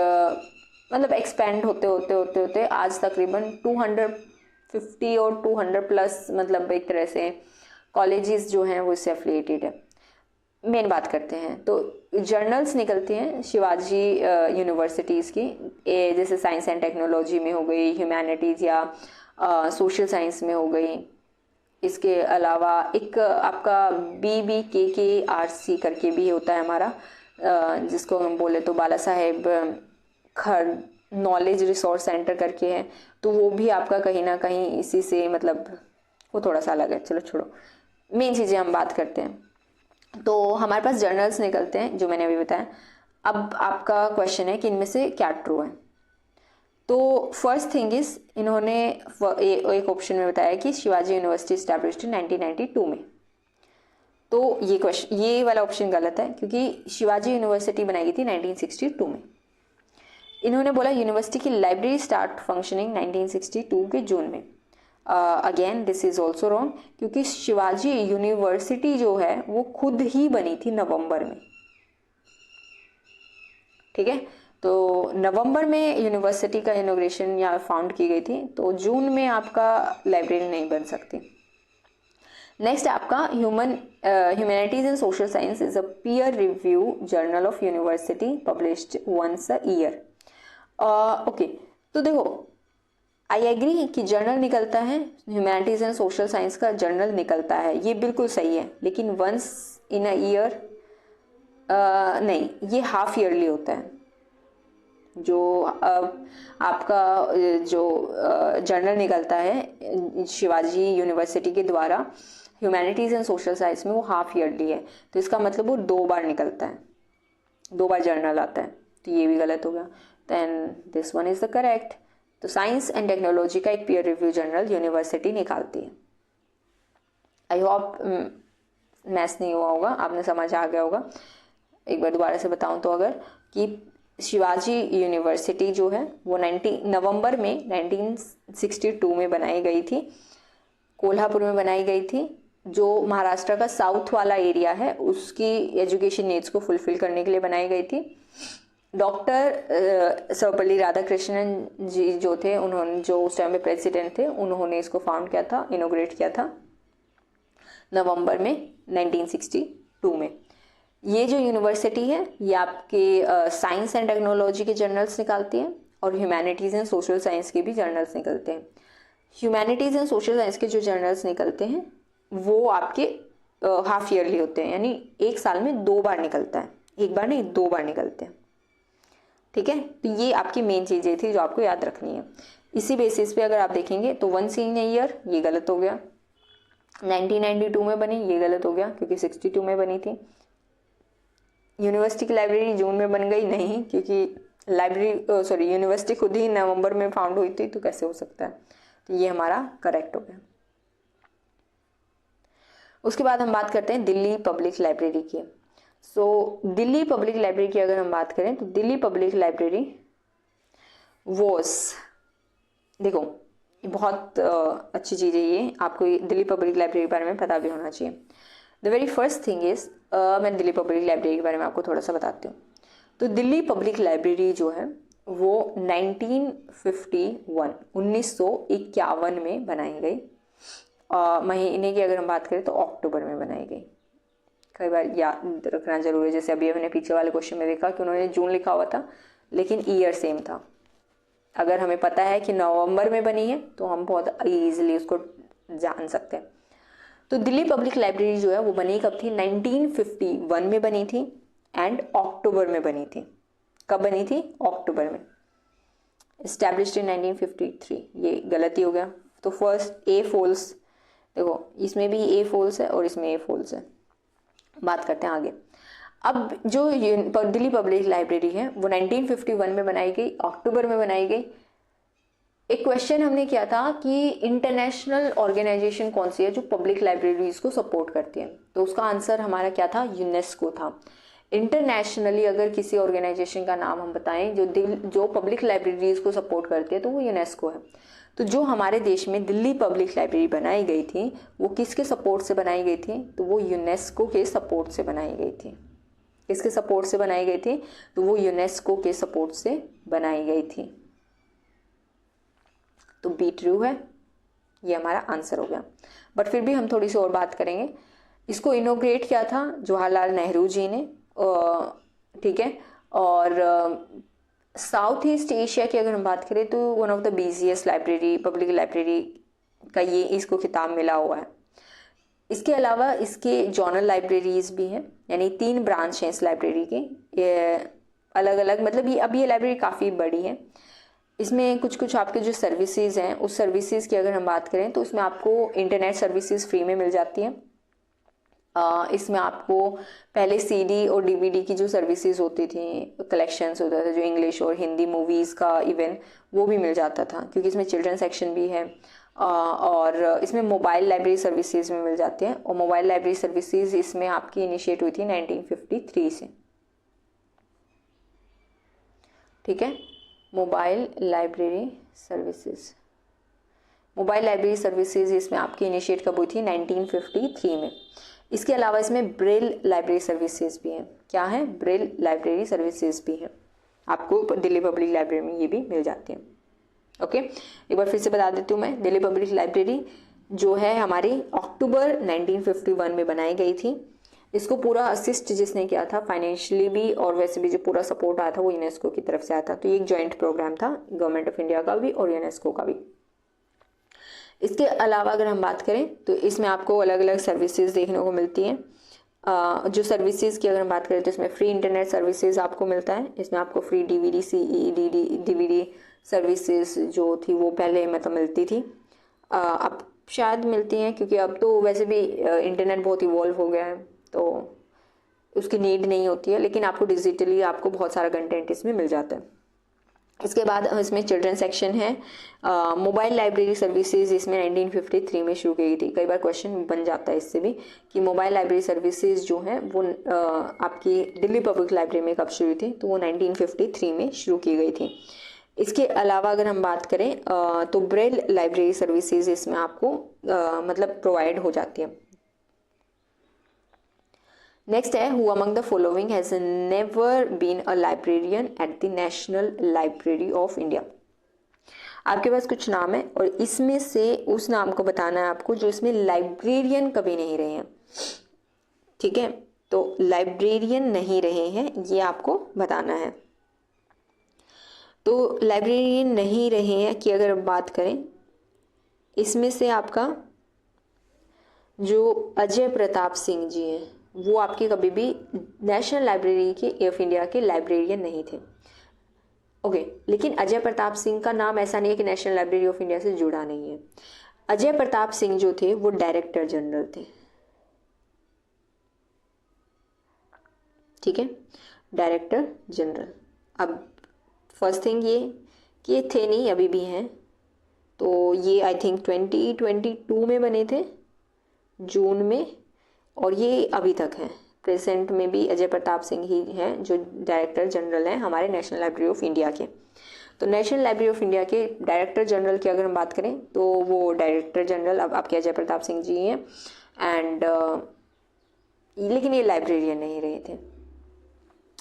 मतलब एक्सपेंड होते आज तकरीबन 250 और 200+ मतलब एक तरह से कॉलेजेस जो हैं वो इससे एफिलिएटेड है। मेन बात करते हैं तो जर्नल्स निकलती हैं शिवाजी यूनिवर्सिटीज़ की, जैसे साइंस एंड टेक्नोलॉजी में हो गई, ह्यूमैनिटीज़ या सोशल साइंस में हो गई। इसके अलावा एक आपका BBKKRC करके भी होता है हमारा, जिसको हम बोले तो बाला साहेब खर नॉलेज रिसोर्स सेंटर करके है, तो वो भी आपका कहीं ना कहीं इसी से मतलब वो थोड़ा सा अलग है। चलो छोड़ो, मेन चीज़ें हम बात करते हैं। तो हमारे पास जर्नल्स निकलते हैं जो मैंने अभी बताया। अब आपका क्वेश्चन है कि इनमें से क्या ट्रू है। तो फर्स्ट थिंग इज, इन्होंने एक ऑप्शन में बताया कि शिवाजी यूनिवर्सिटी एस्टैब्लिश्ड इन 1992 में। तो ये वाला ऑप्शन गलत है क्योंकि शिवाजी यूनिवर्सिटी बनाई गई थी 1962 में। इन्होंने बोला यूनिवर्सिटी की लाइब्रेरी स्टार्ट फंक्शनिंग 1962 के जून में। Again this is also wrong क्योंकि शिवाजी यूनिवर्सिटी जो है वो खुद ही बनी थी नवंबर में। ठीक है, तो नवंबर में यूनिवर्सिटी का इनॉग्रेशन या फाउंड की गई थी, तो जून में आपका लाइब्रेरी नहीं बन सकती। नेक्स्ट आपका humanities and social science is a peer review journal of university published once a year. Okay, तो देखो आई एग्री कि जर्नल निकलता है, ह्यूमैनिटीज एंड सोशल साइंस का जर्नल निकलता है, ये बिल्कुल सही है, लेकिन वंस इन अ ईयर नहीं, ये हाफ ईयरली होता है। जो आपका जो जर्नल निकलता है शिवाजी यूनिवर्सिटी के द्वारा ह्यूमैनिटीज एंड सोशल साइंस में, वो हाफ ईयरली है। तो इसका मतलब वो 2 बार निकलता है, 2 बार जर्नल आता है, तो ये भी गलत हो गया। Then this one is the correct. तो साइंस एंड टेक्नोलॉजी का एक पीयर रिव्यू जर्नल यूनिवर्सिटी निकालती है। आई होप मैथ्स नहीं हुआ होगा, आपने समझ आ गया होगा। एक बार दोबारा से बताऊं तो अगर कि शिवाजी यूनिवर्सिटी जो है वो नवंबर में 1962 में बनाई गई थी, कोल्हापुर में बनाई गई थी जो महाराष्ट्र का साउथ वाला एरिया है उसकी एजुकेशन नीड्स को फुलफिल करने के लिए बनाई गई थी। डॉक्टर सर्वपल्ली राधाकृष्णन जी जो थे, उन्होंने जो उस टाइम में प्रेसिडेंट थे, उन्होंने इसको फाउंड किया था, इनोग्रेट किया था नवंबर में 1962 में। ये जो यूनिवर्सिटी है ये आपके साइंस एंड टेक्नोलॉजी के जर्नल्स निकालती है और ह्यूमैनिटीज़ एंड सोशल साइंस के भी जर्नल्स निकलते हैं। ह्यूमैनिटीज़ एंड सोशल साइंस के जो जर्नल्स निकलते हैं वो आपके हाफ ईयरली होते हैं, यानी एक साल में 2 बार निकलता है, एक बार नहीं 2 बार निकलते हैं। ठीक है, तो ये आपकी मेन चीज़ें थी जो आपको याद रखनी है। इसी बेसिस पे अगर आप देखेंगे तो वंस इन ईयर ये गलत हो गया, 1992 में बनी ये गलत हो गया क्योंकि 62 में बनी थी। यूनिवर्सिटी की लाइब्रेरी जून में बन गई नहीं, क्योंकि यूनिवर्सिटी खुद ही नवंबर में फाउंड हुई थी, तो कैसे हो सकता है। तो ये हमारा करेक्ट हो गया। उसके बाद हम बात करते हैं दिल्ली पब्लिक लाइब्रेरी की। दिल्ली पब्लिक लाइब्रेरी की अगर हम बात करें तो दिल्ली पब्लिक लाइब्रेरी देखो बहुत अच्छी चीज़ है ये, आपको दिल्ली पब्लिक लाइब्रेरी के बारे में पता भी होना चाहिए। The very first thing is मैं दिल्ली पब्लिक लाइब्रेरी के बारे में आपको थोड़ा सा बताती हूँ। तो दिल्ली पब्लिक लाइब्रेरी जो है वो 1951 में बनाई गई। महीने की अगर हम बात करें तो अक्टूबर में बनाई गई। कई बार याद रखना जरूरी है, जैसे अभी हमने पीछे वाले क्वेश्चन में देखा कि उन्होंने जून लिखा हुआ था लेकिन ईयर सेम था। अगर हमें पता है कि नवंबर में बनी है तो हम बहुत ईजिली उसको जान सकते हैं। तो दिल्ली पब्लिक लाइब्रेरी जो है वो बनी कब थी, 1951 में बनी थी एंड अक्टूबर में बनी थी। कब बनी थी, अक्टूबर में। एस्टैब्लिश्ड इन 1953, ये गलती हो गया। तो फर्स्ट ए फॉल्स, देखो इसमें भी ए फॉल्स है और इसमें ए फॉल्स है। बात करते हैं आगे। अब जो दिल्ली पब्लिक लाइब्रेरी है वो 1951 में बनाई गई, अक्टूबर में बनाई गई। एक क्वेश्चन हमने किया था कि इंटरनेशनल ऑर्गेनाइजेशन कौन सी है जो पब्लिक लाइब्रेरीज को सपोर्ट करती है, तो उसका आंसर हमारा क्या था, यूनेस्को था। इंटरनेशनली अगर किसी ऑर्गेनाइजेशन का नाम हम बताएं जो पब्लिक लाइब्रेरीज को सपोर्ट करती है तो वो यूनेस्को है। तो जो हमारे देश में दिल्ली पब्लिक लाइब्रेरी बनाई गई थी वो किसके सपोर्ट से बनाई गई थी, तो वो यूनेस्को के सपोर्ट से बनाई गई थी। किसके सपोर्ट से बनाई गई थी, तो वो यूनेस्को के सपोर्ट से बनाई गई थी। तो बी ट्रू है, ये हमारा आंसर हो गया। बट फिर भी हम थोड़ी सी और बात करेंगे। इसको इनोग्रेट किया था जवाहरलाल नेहरू जी ने, ठीक है। और साउथ ईस्ट एशिया की अगर हम बात करें तो one of the busiest library, public library का ये इसको खिताब मिला हुआ है। इसके अलावा इसके जर्नल लाइब्रेरीज भी हैं, यानी 3 ब्रांच हैं इस लाइब्रेरी के, अलग अलग, मतलब ये लाइब्रेरी काफ़ी बड़ी है। इसमें कुछ कुछ आपके जो सर्विसेज हैं उस सर्विसेज की अगर हम बात करें तो इसमें आपको इंटरनेट सर्विसेज फ्री में मिल जाती हैं। इसमें आपको पहले सीडी और डीवीडी की जो सर्विसेज होती थी, कलेक्शंस होता था जो इंग्लिश और हिंदी मूवीज़ का इवन, वो भी मिल जाता था क्योंकि इसमें चिल्ड्रन सेक्शन भी है। और इसमें मोबाइल लाइब्रेरी सर्विसेज में मिल जाती हैं, और मोबाइल लाइब्रेरी सर्विसेज इसमें आपकी इनिशिएट हुई थी 1953 से। ठीक है, मोबाइल लाइब्रेरी सर्विसेज इसमें आपकी इनिशिएट कब हुई थी, 1953 में। इसके अलावा इसमें ब्रेल लाइब्रेरी सर्विसेज भी हैं। क्या है, ब्रेल लाइब्रेरी सर्विसेज भी हैं, आपको दिल्ली पब्लिक लाइब्रेरी में ये भी मिल जाती हैं। ओके, एक बार फिर से बता देती हूँ मैं, दिल्ली पब्लिक लाइब्रेरी जो है हमारी अक्टूबर 1951 में बनाई गई थी। इसको पूरा असिस्ट जिसने किया था फाइनेंशियली भी और वैसे भी जो पूरा सपोर्ट आया था वो यूनेस्को की तरफ से आया था। तो ये एक जॉइंट प्रोग्राम था गवर्नमेंट ऑफ इंडिया का भी और यूनेस्को का भी। इसके अलावा अगर हम बात करें तो इसमें आपको अलग अलग सर्विसेज देखने को मिलती हैं। जो सर्विसेज की अगर हम बात करें तो इसमें फ्री इंटरनेट सर्विसेज आपको मिलता है। इसमें आपको फ्री डीवीडी सर्विसेज जो थी वो पहले मतलब मिलती थी, अब शायद मिलती हैं क्योंकि अब तो वैसे भी इंटरनेट बहुत इवॉल्व हो गया है तो उसकी नीड नहीं होती है, लेकिन आपको डिजिटली आपको बहुत सारा कंटेंट इसमें मिल जाता है। इसके बाद इसमें चिल्ड्रन सेक्शन है। मोबाइल लाइब्रेरी सर्विसेज इसमें 1953 में शुरू की गई थी। कई बार क्वेश्चन बन जाता है इससे भी कि मोबाइल लाइब्रेरी सर्विसेज जो है वो आपकी दिल्ली पब्लिक लाइब्रेरी में कब शुरू हुई थी, तो वो 1953 में शुरू की गई थी। इसके अलावा अगर हम बात करें तो ब्रेल लाइब्रेरी सर्विसेज इसमें आपको मतलब प्रोवाइड हो जाती है। नेक्स्ट है, who among the following has never been a librarian at the National Library of India. आपके पास कुछ नाम है और इसमें से उस नाम को बताना है आपको जो इसमें लाइब्रेरियन कभी नहीं रहे हैं। ठीक है, तो लाइब्रेरियन नहीं रहे हैं ये आपको बताना है। तो लाइब्रेरियन नहीं रहे हैं कि अगर बात करें, इसमें से आपका जो अजय प्रताप सिंह जी हैं वो आपके कभी भी नेशनल लाइब्रेरी के ऑफ इंडिया के लाइब्रेरियन नहीं थे। ओके, लेकिन अजय प्रताप सिंह का नाम ऐसा नहीं है कि नेशनल लाइब्रेरी ऑफ इंडिया से जुड़ा नहीं है। अजय प्रताप सिंह जो थे वो डायरेक्टर जनरल थे। ठीक है, डायरेक्टर जनरल। अब फर्स्ट थिंग ये कि ये थे नहीं, अभी भी हैं। तो ये आई थिंक 2022 में बने थे जून में, और ये अभी तक हैं। प्रेजेंट में भी अजय प्रताप सिंह ही हैं जो डायरेक्टर जनरल हैं हमारे नेशनल लाइब्रेरी ऑफ इंडिया के। तो नेशनल लाइब्रेरी ऑफ इंडिया के डायरेक्टर जनरल की अगर हम बात करें तो वो डायरेक्टर जनरल अब आपके अजय प्रताप सिंह जी हैं। एंड लेकिन ये लाइब्रेरियन नहीं रहे थे।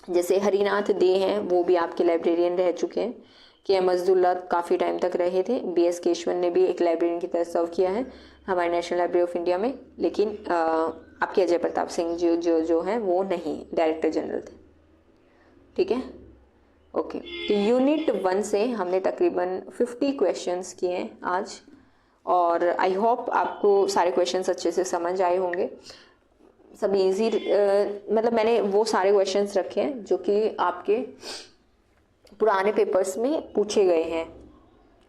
जैसे हरिनाथ दे हैं वो भी आपके लाइब्रेरियन रह चुके हैं। के एम अब्दुल्ला काफ़ी टाइम तक रहे थे। बी एस केशवन ने भी एक लाइब्रेरियन की तरह सर्व किया है हमारे नेशनल लाइब्रेरी ऑफ इंडिया में। लेकिन आपके अजय प्रताप सिंह जी जो हैं वो नहीं डायरेक्टर जनरल थे। ठीक है, ओके। तो यूनिट 1 से हमने तकरीबन 50 क्वेश्चंस किए हैं आज, और आई होप आपको सारे क्वेश्चंस अच्छे से समझ आए होंगे। सब इजी, मतलब मैंने वो सारे क्वेश्चंस रखे हैं जो कि आपके पुराने पेपर्स में पूछे गए हैं।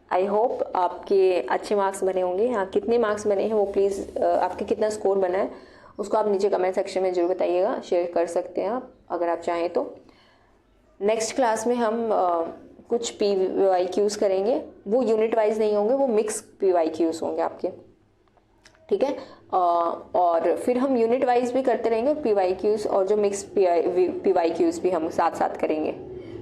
आई होप आपके अच्छे मार्क्स बने होंगे। हाँ, कितने मार्क्स बने हैं वो प्लीज़, आपके कितना स्कोर बना है उसको आप नीचे कमेंट सेक्शन में जरूर बताइएगा। शेयर कर सकते हैं आप अगर आप चाहें तो। नेक्स्ट क्लास में हम कुछ PYQs करेंगे। वो यूनिट वाइज नहीं होंगे, वो मिक्स PYQs होंगे आपके। ठीक है, और फिर हम यूनिट वाइज भी करते रहेंगे PYQs, और जो मिक्स PYQs भी हम साथ साथ करेंगे।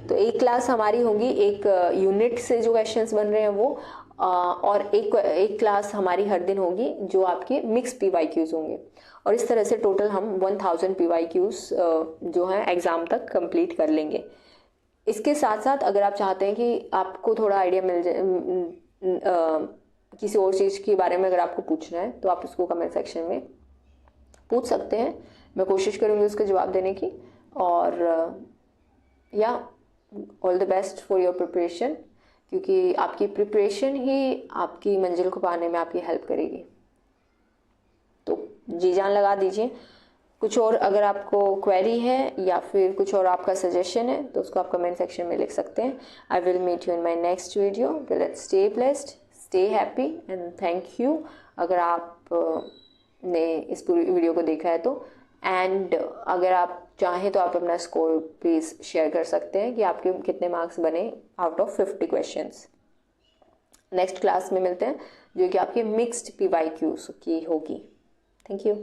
तो एक क्लास हमारी होगी एक यूनिट से जो क्वेश्चंस बन रहे हैं वो, और एक क्लास हमारी हर दिन होगी जो आपके मिक्स PYQs होंगे। और इस तरह से टोटल हम 1000 PYQs जो हैं एग्ज़ाम तक कंप्लीट कर लेंगे। इसके साथ साथ अगर आप चाहते हैं कि आपको थोड़ा आइडिया मिल जाए किसी और चीज़ के बारे में, अगर आपको पूछना है तो आप उसको कमेंट सेक्शन में पूछ सकते हैं। मैं कोशिश करूँगी उसके जवाब देने की। और या all the best for your preparation, क्योंकि आपकी प्रिपरेशन ही आपकी मंजिल को पाने में आपकी हेल्प करेगी। तो जी जान लगा दीजिए। कुछ और अगर आपको क्वेरी है या फिर कुछ और आपका सजेशन है तो उसको आप कमेंट सेक्शन में लिख सकते हैं। I will meet you in my next video. Let's stay blessed, stay happy and thank you अगर आप ने इस पूरी वीडियो को देखा है तो। एंड अगर आप चाहें तो आप अपना स्कोर प्लीज़ शेयर कर सकते हैं कि आपके कितने मार्क्स बने out of 50 questions. Next class में मिलते हैं जो कि आपके मिक्स्ड PYQs की होगी। Thank you.